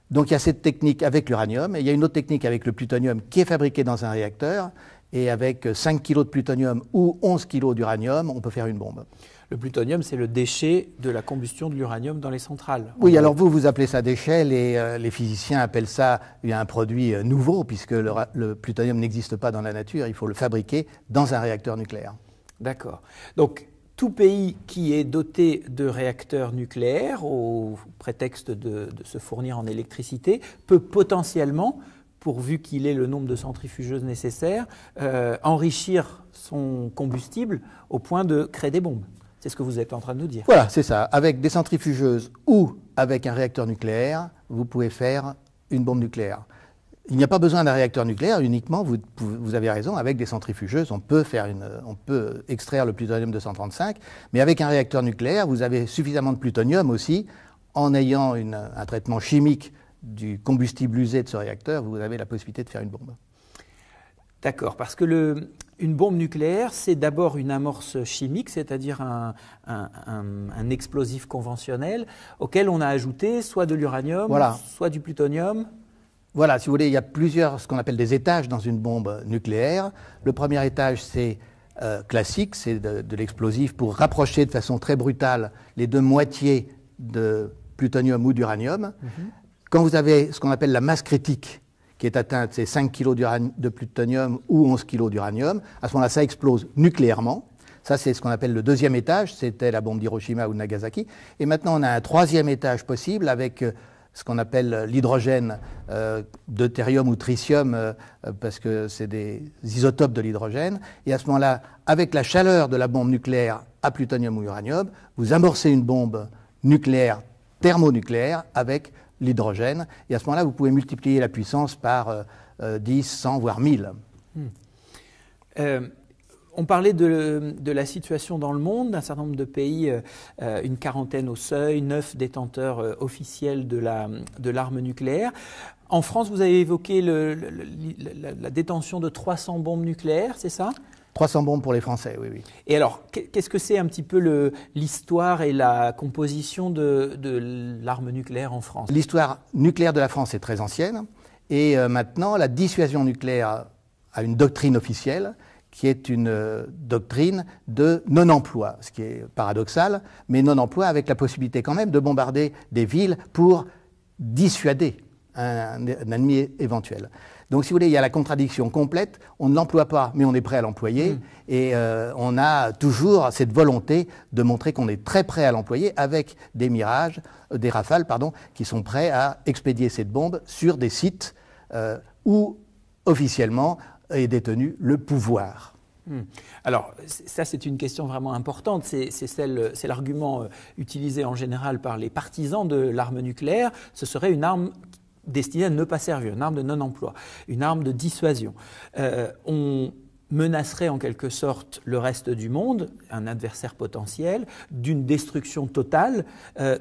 Donc, il y a cette technique avec l'uranium, et il y a une autre technique avec le plutonium qui est fabriqué dans un réacteur. Et avec 5 kg de plutonium ou 11 kg d'uranium, on peut faire une bombe. Le plutonium, c'est le déchet de la combustion de l'uranium dans les centrales. Oui, alors vous appelez ça déchet, les physiciens appellent ça un produit nouveau, puisque le plutonium n'existe pas dans la nature, il faut le fabriquer dans un réacteur nucléaire. D'accord. Donc, tout pays qui est doté de réacteurs nucléaires, au prétexte de se fournir en électricité, peut potentiellement, pourvu qu'il ait le nombre de centrifugeuses nécessaires, enrichir son combustible au point de créer des bombes. C'est ce que vous êtes en train de nous dire. Voilà, c'est ça. Avec des centrifugeuses ou avec un réacteur nucléaire, vous pouvez faire une bombe nucléaire. Il n'y a pas besoin d'un réacteur nucléaire, uniquement, vous avez raison, avec des centrifugeuses, on peut extraire le plutonium 235, mais avec un réacteur nucléaire, vous avez suffisamment de plutonium aussi, en ayant un traitement chimique du combustible usé de ce réacteur, vous avez la possibilité de faire une bombe. D'accord, parce que une bombe nucléaire, c'est d'abord une amorce chimique, c'est-à-dire un explosif conventionnel auquel on a ajouté soit de l'uranium, voilà, soit du plutonium. Voilà, si vous voulez, il y a plusieurs, ce qu'on appelle des étages dans une bombe nucléaire. Le premier étage, c'est classique, c'est de l'explosif pour rapprocher de façon très brutale les deux moitiés de plutonium ou d'uranium. Quand vous avez ce qu'on appelle la masse critique, qui est atteinte, c'est 5 kg de plutonium ou 11 kg d'uranium, à ce moment-là, ça explose nucléairement. Ça, c'est ce qu'on appelle le deuxième étage, c'était la bombe d'Hiroshima ou de Nagasaki. Et maintenant, on a un troisième étage possible avec ce qu'on appelle l'hydrogène, deutérium ou tritium, parce que c'est des isotopes de l'hydrogène. Et à ce moment-là, avec la chaleur de la bombe nucléaire à plutonium ou uranium, vous amorcez une bombe nucléaire, thermonucléaire, avec l'hydrogène. Et à ce moment-là, vous pouvez multiplier la puissance par 10, 100, voire 1000. On parlait de la situation dans le monde, d'un certain nombre de pays, une quarantaine au seuil, 9 détenteurs officiels de l'arme nucléaire. En France, vous avez évoqué la détention de 300 bombes nucléaires, c'est ça ? 300 bombes pour les Français, oui, oui. Et alors, qu'est-ce que c'est un petit peu l'histoire et la composition de l'arme nucléaire en France? L'histoire nucléaire de la France est très ancienne. Et maintenant, la dissuasion nucléaire a une doctrine officielle qui est une doctrine de non-emploi, ce qui est paradoxal, mais non-emploi avec la possibilité quand même de bombarder des villes pour dissuader un ennemi éventuel. Donc, si vous voulez, il y a la contradiction complète. On ne l'emploie pas, mais on est prêt à l'employer. Et on a toujours cette volonté de montrer qu'on est très prêt à l'employer avec des des Rafales, qui sont prêts à expédier cette bombe sur des sites où, officiellement, est détenu le pouvoir. Alors, ça, c'est une question vraiment importante. C'est l'argument utilisé en général par les partisans de l'arme nucléaire. Ce serait une arme destinée à ne pas servir, une arme de non-emploi, une arme de dissuasion. On menacerait en quelque sorte le reste du monde, un adversaire potentiel, d'une destruction totale,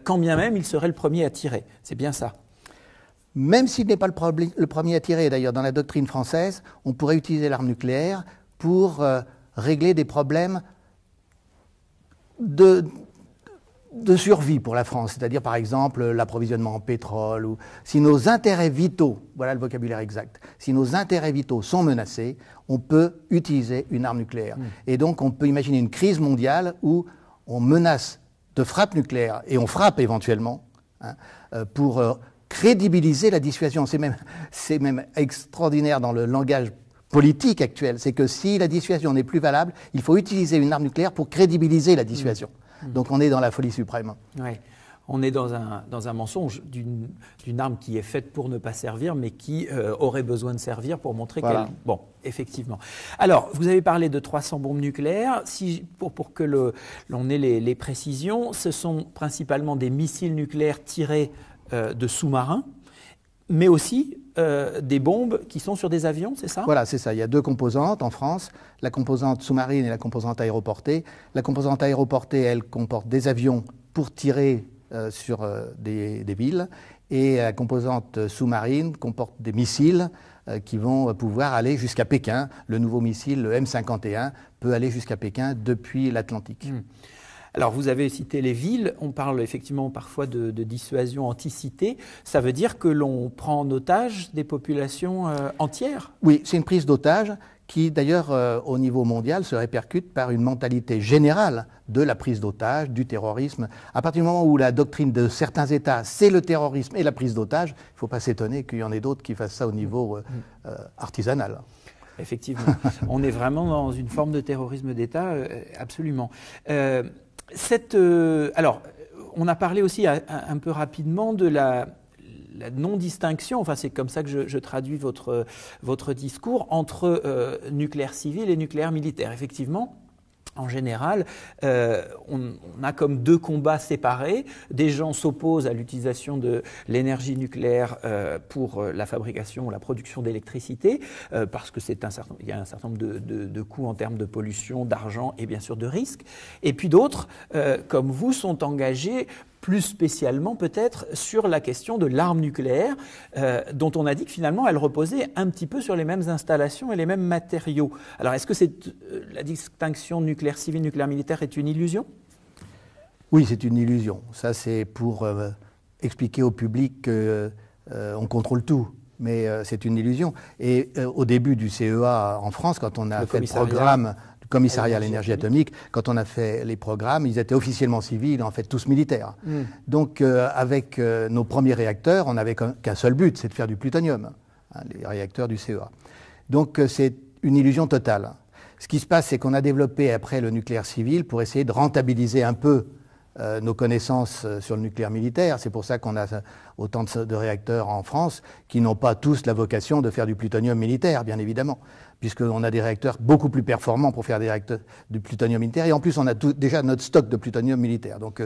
quand bien même il serait le premier à tirer. C'est bien ça. Même s'il n'est pas le premier à tirer, d'ailleurs, dans la doctrine française, on pourrait utiliser l'arme nucléaire pour régler des problèmes de survie pour la France, c'est-à-dire par exemple l'approvisionnement en pétrole, ou si nos intérêts vitaux, voilà le vocabulaire exact, si nos intérêts vitaux sont menacés, on peut utiliser une arme nucléaire. Et donc on peut imaginer une crise mondiale où on menace de frappe nucléaire, et on frappe éventuellement, pour crédibiliser la dissuasion. C'est même extraordinaire dans le langage politique actuel, c'est que si la dissuasion n'est plus valable, il faut utiliser une arme nucléaire pour crédibiliser la dissuasion. Donc on est dans la folie suprême. Ouais. on est dans un mensonge d'une arme qui est faite pour ne pas servir, mais qui aurait besoin de servir pour montrer qu'elle... Bon, effectivement. Alors, vous avez parlé de 300 bombes nucléaires. Pour que l'on ait les précisions, ce sont principalement des missiles nucléaires tirés de sous-marins, mais aussi des bombes qui sont sur des avions, c'est ça? Voilà, c'est ça. Il y a deux composantes en France, la composante sous-marine et la composante aéroportée. La composante aéroportée, elle comporte des avions pour tirer sur des villes, et la composante sous-marine comporte des missiles qui vont pouvoir aller jusqu'à Pékin. Le nouveau missile, le M51, peut aller jusqu'à Pékin depuis l'Atlantique. Alors, vous avez cité les villes, on parle effectivement parfois de dissuasion anticipée. Ça veut dire que l'on prend en otage des populations entières? Oui, c'est une prise d'otage qui, d'ailleurs, au niveau mondial, se répercute par une mentalité générale de la prise d'otage, du terrorisme. À partir du moment où la doctrine de certains États, c'est le terrorisme et la prise d'otage, il ne faut pas s'étonner qu'il y en ait d'autres qui fassent ça au niveau artisanal. Effectivement. On est vraiment dans une forme de terrorisme d'État, absolument. Alors, on a parlé aussi un peu rapidement de la non-distinction, enfin c'est comme ça que je traduis votre discours, entre nucléaire civil et nucléaire militaire. Effectivement, en général, on a comme deux combats séparés. Des gens s'opposent à l'utilisation de l'énergie nucléaire pour la fabrication ou la production d'électricité, parce que il y a un certain nombre de coûts en termes de pollution, d'argent et bien sûr de risques. Et puis d'autres, comme vous, sont engagés plus spécialement peut-être sur la question de l'arme nucléaire, dont on a dit que finalement elle reposait un petit peu sur les mêmes installations et les mêmes matériaux. Alors est-ce que la distinction nucléaire civil, nucléaire militaire est une illusion? Oui, c'est une illusion. Ça, c'est pour expliquer au public qu'on contrôle tout. Mais c'est une illusion. Et au début du CEA en France, quand on a fait le programme du commissariat à l'énergie atomique, quand on a fait les programmes, ils étaient officiellement civils, en fait tous militaires. Donc avec nos premiers réacteurs, on n'avait qu'un seul but, c'est de faire du plutonium, les réacteurs du CEA. Donc c'est une illusion totale. Ce qui se passe, c'est qu'on a développé après le nucléaire civil pour essayer de rentabiliser un peu nos connaissances sur le nucléaire militaire. C'est pour ça qu'on a autant de réacteurs en France qui n'ont pas tous la vocation de faire du plutonium militaire, bien évidemment, puisqu'on a des réacteurs beaucoup plus performants pour faire du plutonium militaire. Et en plus, on a déjà notre stock de plutonium militaire. Donc,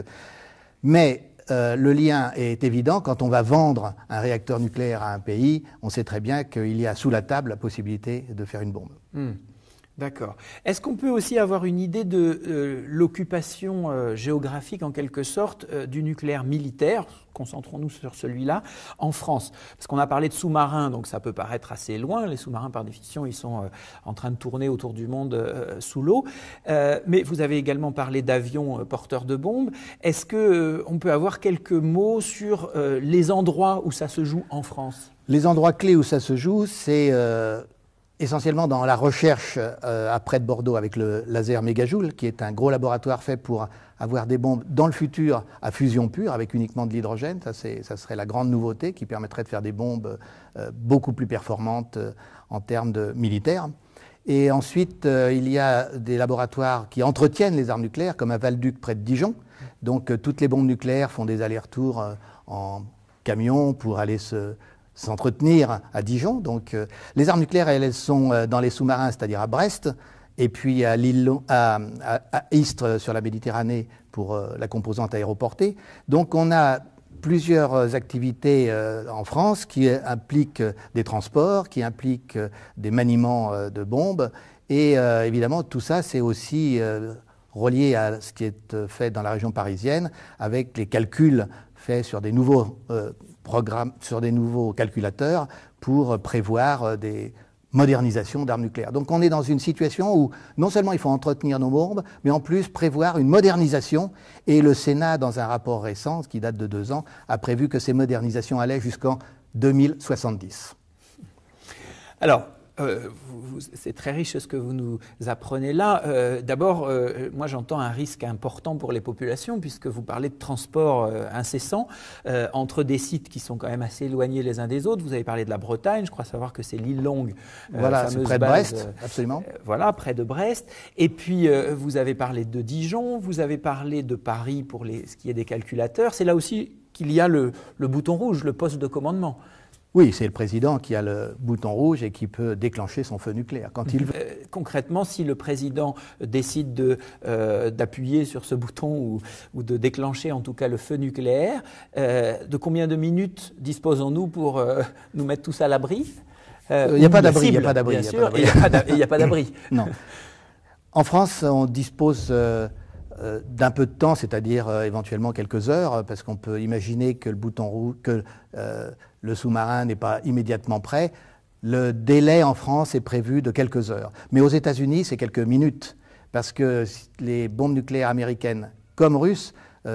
mais le lien est évident. Quand on va vendre un réacteur nucléaire à un pays, on sait très bien qu'il y a sous la table la possibilité de faire une bombe. D'accord. Est-ce qu'on peut aussi avoir une idée de l'occupation géographique, en quelque sorte, du nucléaire militaire? Concentrons-nous sur celui-là, en France. Parce qu'on a parlé de sous-marins, donc ça peut paraître assez loin. Les sous-marins, par définition, ils sont en train de tourner autour du monde sous l'eau. Mais vous avez également parlé d'avions porteurs de bombes. Est-ce qu'on peut avoir quelques mots sur les endroits où ça se joue en France? Les endroits clés où ça se joue, c'est essentiellement dans la recherche près de Bordeaux avec le laser mégajoule, qui est un gros laboratoire fait pour avoir des bombes dans le futur à fusion pure avec uniquement de l'hydrogène. Ça serait la grande nouveauté qui permettrait de faire des bombes beaucoup plus performantes en termes militaires. Et ensuite, il y a des laboratoires qui entretiennent les armes nucléaires, comme à Val-Duc près de Dijon. Donc toutes les bombes nucléaires font des allers-retours en camion pour aller s'entretenir à Dijon. Donc, les armes nucléaires, elles sont dans les sous-marins, c'est-à-dire à Brest, et puis à Istres sur la Méditerranée pour la composante aéroportée. Donc, on a plusieurs activités en France qui impliquent des transports, qui impliquent des maniements de bombes. Et évidemment, tout ça, c'est aussi relié à ce qui est fait dans la région parisienne, avec les calculs faits sur des nouveaux programmes, sur des nouveaux calculateurs pour prévoir des modernisations d'armes nucléaires. Donc on est dans une situation où non seulement il faut entretenir nos bombes, mais en plus prévoir une modernisation. Et le Sénat, dans un rapport récent, qui date de 2 ans, a prévu que ces modernisations allaient jusqu'en 2070. Alors, c'est très riche ce que vous nous apprenez là. D'abord, moi j'entends un risque important pour les populations puisque vous parlez de transport incessant entre des sites qui sont quand même assez éloignés les uns des autres. Vous avez parlé de la Bretagne, je crois savoir que c'est l'île Longue. Voilà, c'est près de Brest, absolument. Voilà, près de Brest. Et puis vous avez parlé de Dijon, vous avez parlé de Paris pour ce qui est des calculateurs. C'est là aussi qu'il y a le bouton rouge, le poste de commandement. Oui, c'est le président qui a le bouton rouge et qui peut déclencher son feu nucléaire quand il veut. Concrètement, si le président décide d'appuyer sur ce bouton ou de déclencher en tout cas le feu nucléaire, de combien de minutes disposons-nous pour nous mettre tous à l'abri? Il n'y a pas d'abri, il n'y a pas d'abri. Bien sûr, il n'y a pas d'abri. Non. En France, on dispose d'un peu de temps, c'est-à-dire éventuellement quelques heures, parce qu'on peut imaginer que le bouton rouge, que le sous-marin n'est pas immédiatement prêt. Le délai en France est prévu de quelques heures. Mais aux États-Unis, c'est quelques minutes, parce que les bombes nucléaires américaines comme russes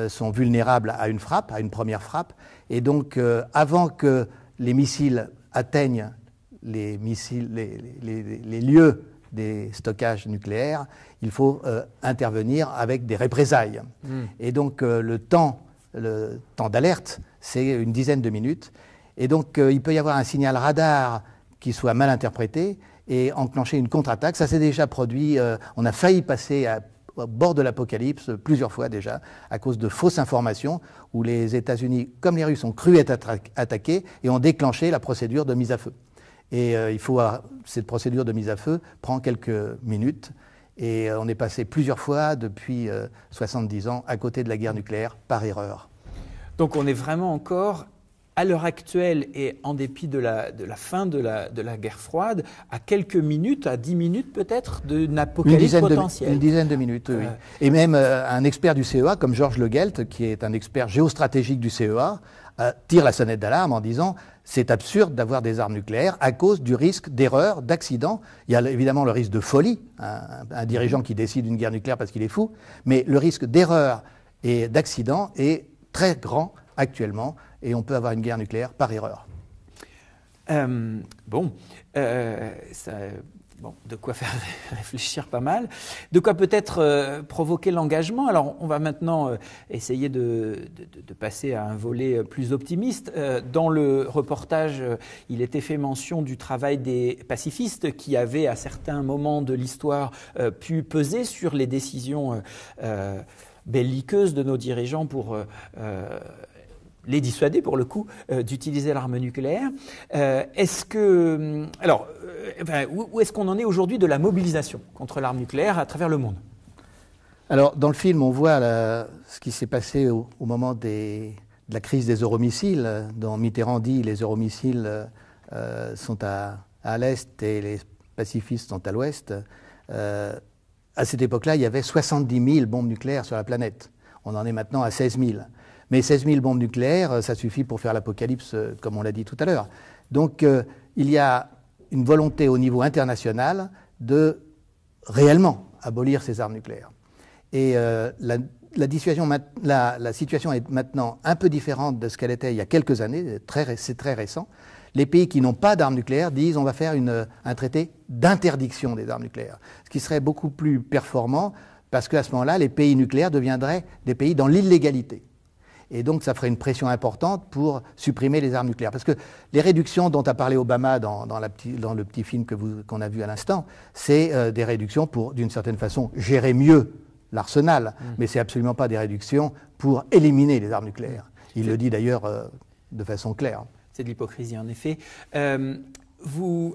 sont vulnérables à une frappe, à une première frappe. Et donc, avant que les missiles atteignent les lieux des stockages nucléaires, il faut intervenir avec des représailles. Et donc le temps d'alerte, c'est une dizaine de minutes. Et donc il peut y avoir un signal radar qui soit mal interprété et enclencher une contre-attaque. Ça s'est déjà produit, on a failli passer au bord de l'apocalypse plusieurs fois déjà, à cause de fausses informations, où les États-Unis, comme les Russes, ont cru être attaqués et ont déclenché la procédure de mise à feu. Et cette procédure de mise à feu prend quelques minutes. Et on est passé plusieurs fois depuis 70 ans à côté de la guerre nucléaire par erreur. Donc on est vraiment encore, à l'heure actuelle et en dépit de la fin de la guerre froide, à quelques minutes, à 10 minutes peut-être, d'une apocalypse potentielle. Une dizaine de minutes, oui. Et même un expert du CEA, comme Georges Le Gelt, qui est un expert géostratégique du CEA, tire la sonnette d'alarme en disant « c'est absurde d'avoir des armes nucléaires à cause du risque d'erreur, d'accident ». Il y a évidemment le risque de folie, un dirigeant qui décide une guerre nucléaire parce qu'il est fou, mais le risque d'erreur et d'accident est très grand actuellement et on peut avoir une guerre nucléaire par erreur. Bon, de quoi faire réfléchir pas mal, de quoi peut-être provoquer l'engagement. Alors, on va maintenant essayer de passer à un volet plus optimiste. Dans le reportage, il était fait mention du travail des pacifistes qui avaient, à certains moments de l'histoire, pu peser sur les décisions belliqueuses de nos dirigeants pour les dissuader, pour le coup, d'utiliser l'arme nucléaire. Où est-ce qu'on en est aujourd'hui de la mobilisation contre l'arme nucléaire à travers le monde? Alors, dans le film, on voit ce qui s'est passé au moment de la crise des euromissiles, dont Mitterrand dit les euromissiles sont à l'est et les pacifistes sont à l'ouest. À cette époque-là, il y avait 70 000 bombes nucléaires sur la planète. On en est maintenant à 16 000. Mais 16 000 bombes nucléaires, ça suffit pour faire l'apocalypse, comme on l'a dit tout à l'heure. Donc, il y a une volonté au niveau international de réellement abolir ces armes nucléaires. Et la situation est maintenant un peu différente de ce qu'elle était il y a quelques années, c'est très récent. Les pays qui n'ont pas d'armes nucléaires disent on va faire un traité d'interdiction des armes nucléaires, ce qui serait beaucoup plus performant parce qu'à ce moment-là, les pays nucléaires deviendraient des pays dans l'illégalité. Et donc, ça ferait une pression importante pour supprimer les armes nucléaires. Parce que les réductions dont a parlé Obama dans le petit film qu'on a vu à l'instant, c'est des réductions pour, d'une certaine façon, gérer mieux l'arsenal. Mais ce n'est absolument pas des réductions pour éliminer les armes nucléaires. Il le dit d'ailleurs de façon claire. C'est de l'hypocrisie, en effet. Vous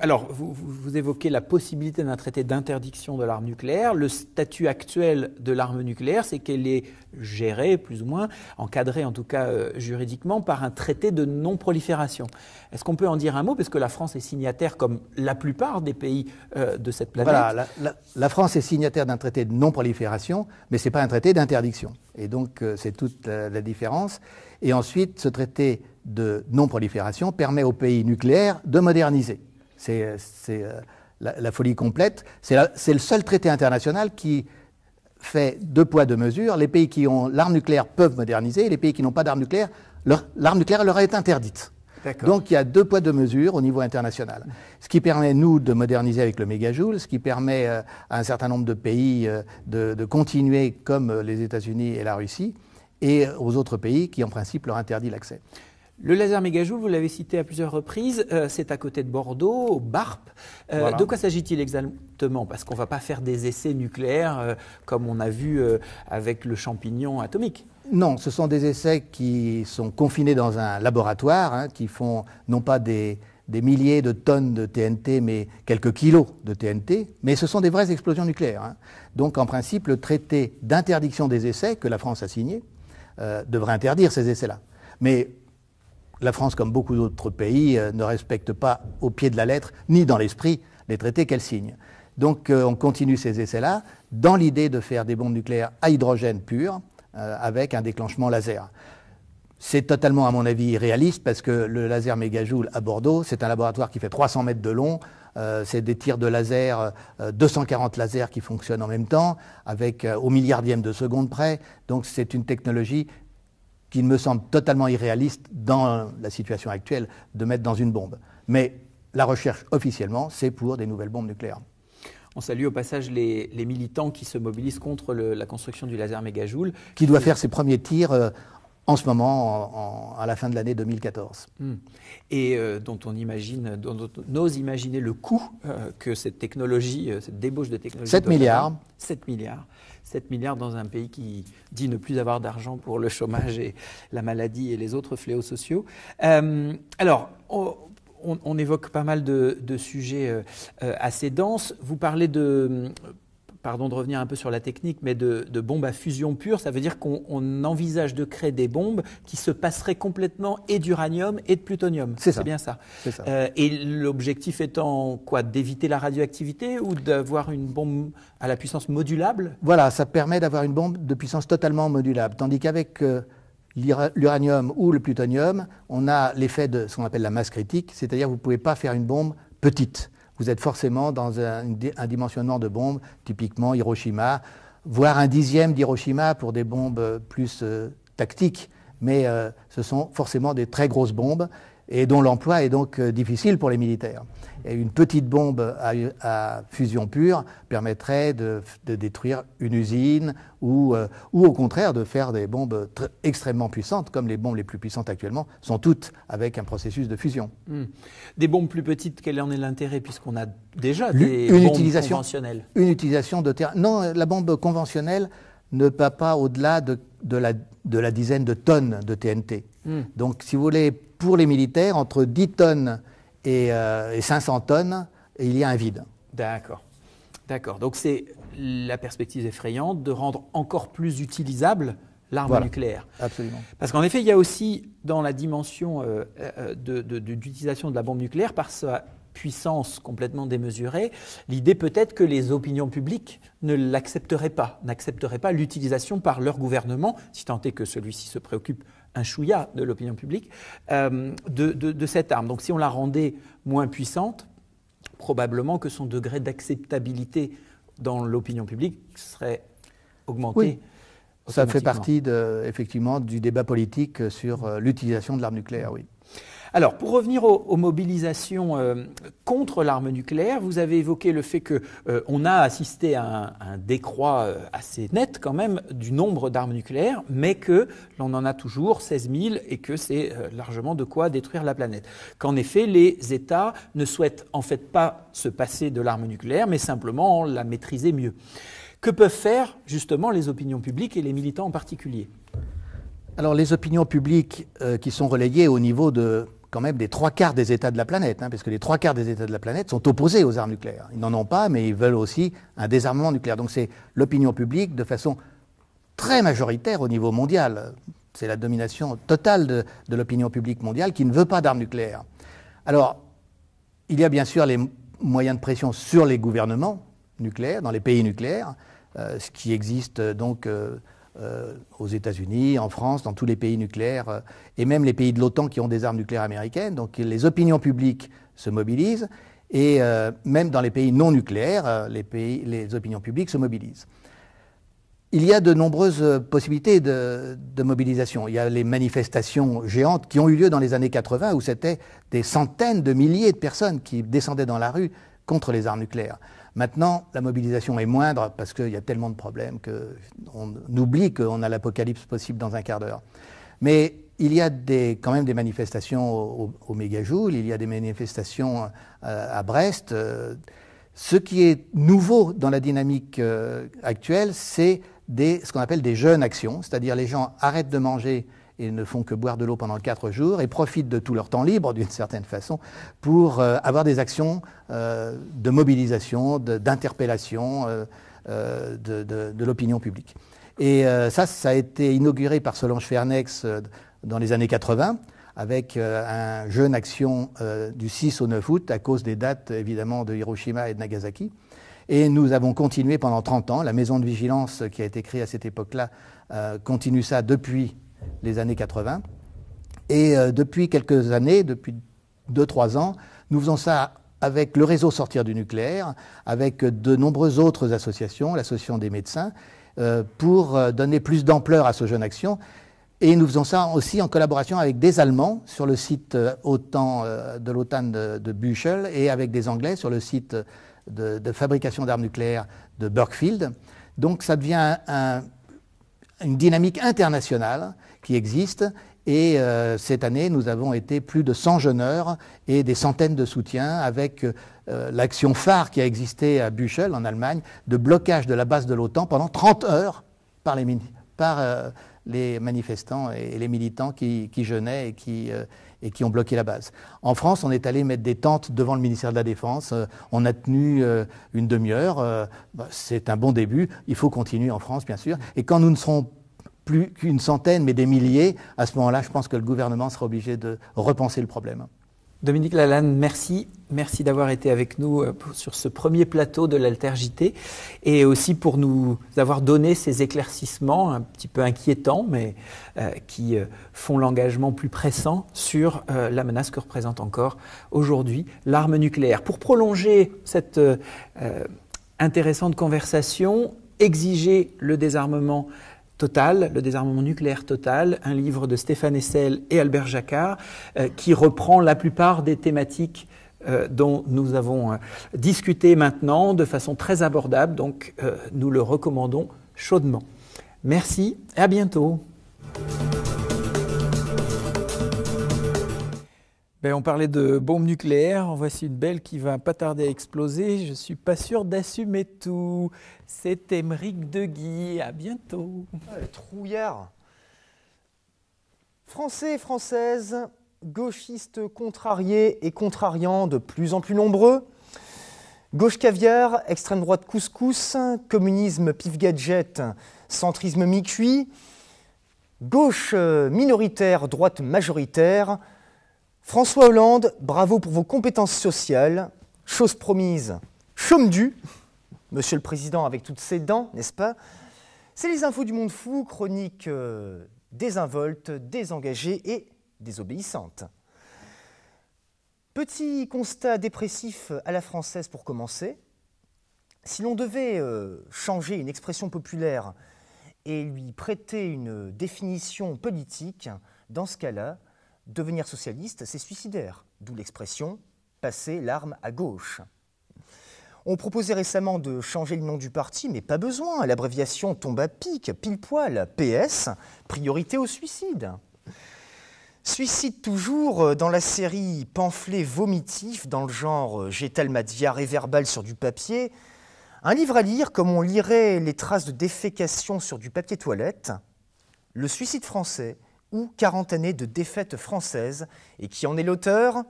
évoquez la possibilité d'un traité d'interdiction de l'arme nucléaire. Le statut actuel de l'arme nucléaire, c'est qu'elle est gérée, plus ou moins, encadrée en tout cas juridiquement, par un traité de non-prolifération. Est-ce qu'on peut en dire un mot? Parce que la France est signataire, comme la plupart des pays de cette planète. Voilà, la France est signataire d'un traité de non-prolifération, mais ce n'est pas un traité d'interdiction. Et donc, c'est toute la différence. Et ensuite, ce traité de non-prolifération permet aux pays nucléaires de moderniser. C'est la folie complète. C'est le seul traité international qui fait deux poids, deux mesures. Les pays qui ont l'arme nucléaire peuvent moderniser, et les pays qui n'ont pas d'arme nucléaire, l'arme nucléaire leur est interdite. Donc il y a 2 poids 2 mesures au niveau international. Ce qui permet, nous, de moderniser avec le mégajoule, ce qui permet à un certain nombre de pays de continuer comme les États-Unis et la Russie, et aux autres pays qui, en principe, leur interdit l'accès. Le laser mégajoule, vous l'avez cité à plusieurs reprises, c'est à côté de Bordeaux, au BARP. Voilà. De quoi s'agit-il exactement? Parce qu'on ne va pas faire des essais nucléaires comme on a vu avec le champignon atomique. Non, ce sont des essais qui sont confinés dans un laboratoire, qui font non pas des milliers de tonnes de TNT, mais quelques kilos de TNT, mais ce sont des vraies explosions nucléaires. Donc en principe, le traité d'interdiction des essais que la France a signé devrait interdire ces essais-là. Mais la France, comme beaucoup d'autres pays, ne respecte pas au pied de la lettre, ni dans l'esprit, les traités qu'elle signe. Donc on continue ces essais-là dans l'idée de faire des bombes nucléaires à hydrogène pur, avec un déclenchement laser. C'est totalement, à mon avis, irréaliste parce que le laser mégajoule à Bordeaux, c'est un laboratoire qui fait 300 mètres de long, c'est des tirs de laser, 240 lasers qui fonctionnent en même temps, avec au milliardième de seconde près. Donc c'est une technologie qui me semble totalement irréaliste dans la situation actuelle de mettre dans une bombe. Mais la recherche officiellement, c'est pour des nouvelles bombes nucléaires. On salue au passage les militants qui se mobilisent contre la construction du laser mégajoule. Qui doit faire ses premiers tirs en ce moment, à la fin de l'année 2014. Et dont on ose imaginer le coût que cette technologie, cette débauche de technologie... 7 milliards. 7 milliards. 7 milliards dans un pays qui dit ne plus avoir d'argent pour le chômage et la maladie et les autres fléaux sociaux. Alors, on évoque pas mal de sujets assez denses. Vous parlez de... Pardon de revenir un peu sur la technique, mais de bombes à fusion pure, ça veut dire qu'on envisage de créer des bombes qui se passeraient complètement et d'uranium et de plutonium. C'est bien ça. Ça. Et l'objectif étant quoi? D'éviter la radioactivité ou d'avoir une bombe à la puissance modulable? Voilà, ça permet d'avoir une bombe de puissance totalement modulable. Tandis qu'avec l'uranium ou le plutonium, on a l'effet de ce qu'on appelle la masse critique, c'est-à-dire que vous ne pouvez pas faire une bombe petite. Vous êtes forcément dans un dimensionnement de bombes, typiquement Hiroshima, voire un dixième d'Hiroshima pour des bombes plus tactiques, mais ce sont forcément des très grosses bombes et dont l'emploi est donc difficile pour les militaires. Et une petite bombe à fusion pure permettrait de détruire une usine ou au contraire de faire des bombes extrêmement puissantes, comme les bombes les plus puissantes actuellement, sont toutes avec un processus de fusion. Des bombes plus petites, quel en est l'intérêt puisqu'on a déjà des bombes conventionnelles? Une utilisation de terrain. Non, la bombe conventionnelle ne va pas au-delà de la dizaine de tonnes de TNT. Donc, si vous voulez, pour les militaires, entre 10 tonnes et 500 tonnes, il y a un vide. D'accord. Donc, c'est la perspective effrayante de rendre encore plus utilisable l'arme nucléaire. Absolument. Parce qu'en effet, il y a aussi, dans la dimension d'utilisation de la bombe nucléaire, par sa puissance complètement démesurée, l'idée peut-être que les opinions publiques n'accepteraient pas l'utilisation par leur gouvernement, si tant est que celui-ci se préoccupe un chouïa de l'opinion publique, de cette arme. Donc si on la rendait moins puissante, probablement que son degré d'acceptabilité dans l'opinion publique serait augmenté. Oui. Ça fait partie effectivement du débat politique sur l'utilisation de l'arme nucléaire, oui. Alors, pour revenir aux mobilisations contre l'arme nucléaire, vous avez évoqué le fait qu'on a assisté à un décroît assez net quand même du nombre d'armes nucléaires, mais que l'on en a toujours 16 000 et que c'est largement de quoi détruire la planète. Qu'en effet, les États ne souhaitent en fait pas se passer de l'arme nucléaire, mais simplement la maîtriser mieux. Que peuvent faire justement les opinions publiques et les militants en particulier? Alors les opinions publiques qui sont relayées au niveau quand même des 3/4 des États de la planète, parce que les 3/4 des États de la planète sont opposés aux armes nucléaires. Ils n'en ont pas, mais ils veulent aussi un désarmement nucléaire. Donc c'est l'opinion publique de façon très majoritaire au niveau mondial. C'est la domination totale de l'opinion publique mondiale qui ne veut pas d'armes nucléaires. Alors, il y a bien sûr les moyens de pression sur les gouvernements nucléaires, dans les pays nucléaires, ce qui existe donc aux États-Unis, en France, dans tous les pays nucléaires, et même les pays de l'OTAN qui ont des armes nucléaires américaines. Donc les opinions publiques se mobilisent, et même dans les pays non nucléaires, les opinions publiques se mobilisent. il y a de nombreuses possibilités de mobilisation. Il y a les manifestations géantes qui ont eu lieu dans les années 80 où c'était des centaines de milliers de personnes qui descendaient dans la rue contre les armes nucléaires. Maintenant, la mobilisation est moindre parce qu'il y a tellement de problèmes qu'on oublie qu'on a l'apocalypse possible dans un quart d'heure. Mais il y a quand même des manifestations au Mégajoules, il y a des manifestations à Brest. Ce qui est nouveau dans la dynamique actuelle, c'est ce qu'on appelle des jeunes actions, c'est-à-dire les gens arrêtent de manger et ne font que boire de l'eau pendant 4 jours et profitent de tout leur temps libre, d'une certaine façon, pour avoir des actions de mobilisation, d'interpellation de l'opinion publique. Et ça a été inauguré par Solange Fernex dans les années 80, avec un jeune action du 6 au 9 août, à cause des dates, évidemment, de Hiroshima et de Nagasaki. Et nous avons continué pendant 30 ans. La maison de vigilance qui a été créée à cette époque-là continue ça depuis les années 80. Et depuis quelques années, depuis 2-3 ans, nous faisons ça avec le réseau Sortir du nucléaire, avec de nombreuses autres associations, l'association des médecins, pour donner plus d'ampleur à ce jeune action. Et nous faisons ça aussi en collaboration avec des Allemands sur le site de l'OTAN de Büchel et avec des Anglais sur le site de fabrication d'armes nucléaires de Burkfield. Donc ça devient une dynamique internationale qui existe. Et cette année, nous avons été plus de 100 jeûneurs et des centaines de soutiens avec l'action phare qui a existé à Büchel, en Allemagne, de blocage de la base de l'OTAN pendant 30 heures par les manifestants et les militants qui jeûnaient et qui ont bloqué la base. En France, on est allé mettre des tentes devant le ministère de la Défense. On a tenu une demi-heure. C'est un bon début. Il faut continuer en France, bien sûr. Et quand nous ne serons plus qu'une centaine, mais des milliers, à ce moment-là, je pense que le gouvernement sera obligé de repenser le problème. Dominique Lalanne, merci. Merci d'avoir été avec nous sur ce premier plateau de l'Alter-JT et aussi pour nous avoir donné ces éclaircissements un petit peu inquiétants, mais qui font l'engagement plus pressant sur la menace que représente encore aujourd'hui l'arme nucléaire. Pour prolonger cette intéressante conversation, exiger le désarmement total, le désarmement nucléaire total, un livre de Stéphane Hessel et Albert Jacquard qui reprend la plupart des thématiques dont nous avons discuté maintenant de façon très abordable, donc nous le recommandons chaudement. Merci et à bientôt. On parlait de bombes nucléaires, en voici une belle qui va pas tarder à exploser. Je ne suis pas sûr d'assumer tout. C'est Émeric Deguy, à bientôt. Trouillard. Français et Françaises, gauchistes contrariés et contrariants de plus en plus nombreux, gauche caviar, extrême droite couscous, communisme pif-gadget, centrisme mi-cuit, gauche minoritaire, droite majoritaire. François Hollande, bravo pour vos compétences sociales. Chose promise, chaume dû. Monsieur le Président avec toutes ses dents, n'est-ce pas? C'est les infos du monde fou, chronique désinvolte, désengagée et désobéissante. Petit constat dépressif à la française pour commencer. Si l'on devait changer une expression populaire et lui prêter une définition politique, dans ce cas-là, devenir socialiste, c'est suicidaire, d'où l'expression « passer l'arme à gauche ». On proposait récemment de changer le nom du parti, mais pas besoin, l'abréviation tombe à pic, pile poil, PS, priorité au suicide. Suicide toujours dans la série pamphlet vomitif, dans le genre j'étale ma diarrhée verbale sur du papier, un livre à lire comme on lirait les traces de défécation sur du papier toilette, Le suicide français, ou 40 années de défaite française, et qui en est l'auteur,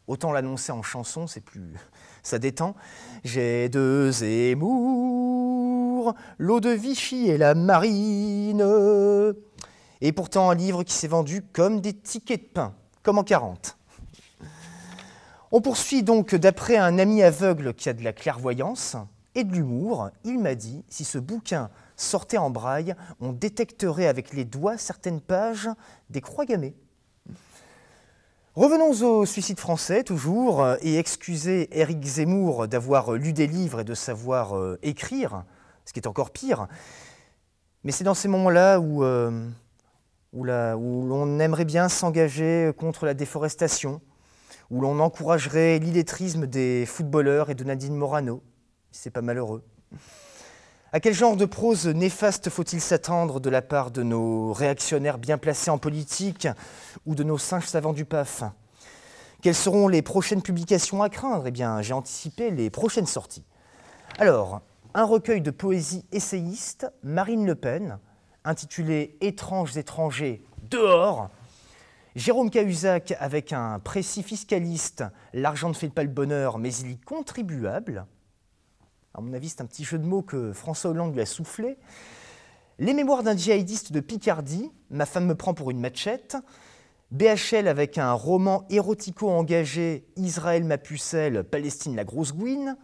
autant l'annoncer en chanson, c'est plus... ça détend. J'ai 2 Zemmour, l'eau de Vichy et la marine. Et pourtant un livre qui s'est vendu comme des tickets de pain, comme en 40. On poursuit donc d'après un ami aveugle qui a de la clairvoyance et de l'humour. Il m'a dit, si ce bouquin sortait en braille, on détecterait avec les doigts certaines pages des croix gammées. Revenons au suicide français, toujours, et excusez Éric Zemmour d'avoir lu des livres et de savoir écrire, ce qui est encore pire. Mais c'est dans ces moments-là où l'on aimerait bien s'engager contre la déforestation, où l'on encouragerait l'illettrisme des footballeurs et de Nadine Morano. C'est pas malheureux. À quel genre de prose néfaste faut-il s'attendre de la part de nos réactionnaires bien placés en politique ou de nos singes savants du PAF? Quelles seront les prochaines publications à craindre? Eh bien, j'ai anticipé les prochaines sorties. Alors, un recueil de poésie essayiste, Marine Le Pen, intitulé « Étranges étrangers, dehors ». Jérôme Cahuzac avec un précis fiscaliste, « L'argent ne fait pas le bonheur, mais il est contribuable ». À mon avis, c'est un petit jeu de mots que François Hollande lui a soufflé. Les mémoires d'un djihadiste de Picardie, Ma femme me prend pour une machette. BHL avec un roman érotico-engagé, Israël ma pucelle, Palestine la grosse gouine.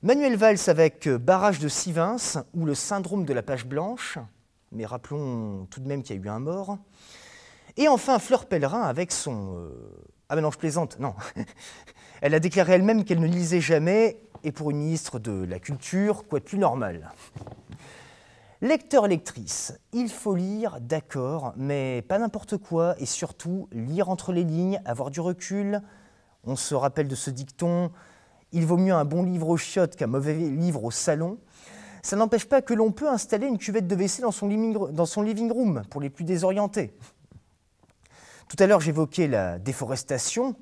Manuel Valls avec Barrage de Sivins ou Le syndrome de la page blanche. Mais rappelons tout de même qu'il y a eu un mort. Et enfin, Fleur Pellerin avec son... Ah ben non, je plaisante, non. Elle a déclaré elle-même qu'elle ne lisait jamais, et pour une ministre de la Culture, quoi de plus normal. Lecteur, lectrice, il faut lire, d'accord, mais pas n'importe quoi, et surtout lire entre les lignes, avoir du recul. On se rappelle de ce dicton, il vaut mieux un bon livre aux chiottes qu'un mauvais livre au salon. Ça n'empêche pas que l'on peut installer une cuvette de WC dans son living room, pour les plus désorientés. Tout à l'heure, j'évoquais la déforestation.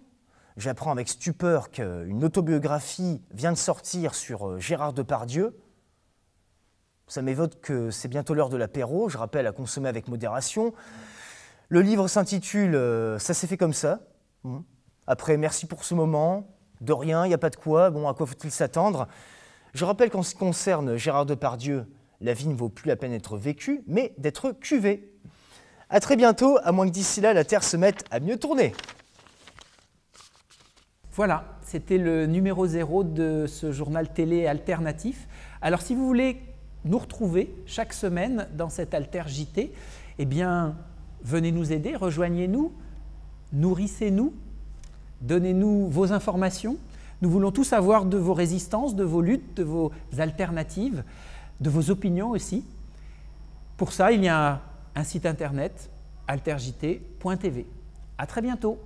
J'apprends avec stupeur qu'une autobiographie vient de sortir sur Gérard Depardieu. Ça m'évoque que c'est bientôt l'heure de l'apéro, je rappelle à consommer avec modération. Le livre s'intitule « Ça s'est fait comme ça ». Après, merci pour ce moment. De rien, il n'y a pas de quoi. Bon, à quoi faut-il s'attendre? Je rappelle qu'en ce qui concerne Gérard Depardieu, la vie ne vaut plus la peine d'être vécue, mais d'être cuvée. À très bientôt, à moins que d'ici là, la Terre se mette à mieux tourner. Voilà, c'était le numéro 0 de ce journal télé alternatif. Alors si vous voulez nous retrouver chaque semaine dans cet Alter JT, eh bien, venez nous aider, rejoignez-nous, nourrissez-nous, donnez-nous vos informations. Nous voulons tout savoir de vos résistances, de vos luttes, de vos alternatives, de vos opinions aussi. Pour ça, il y a un site internet, alterjt.tv. À très bientôt.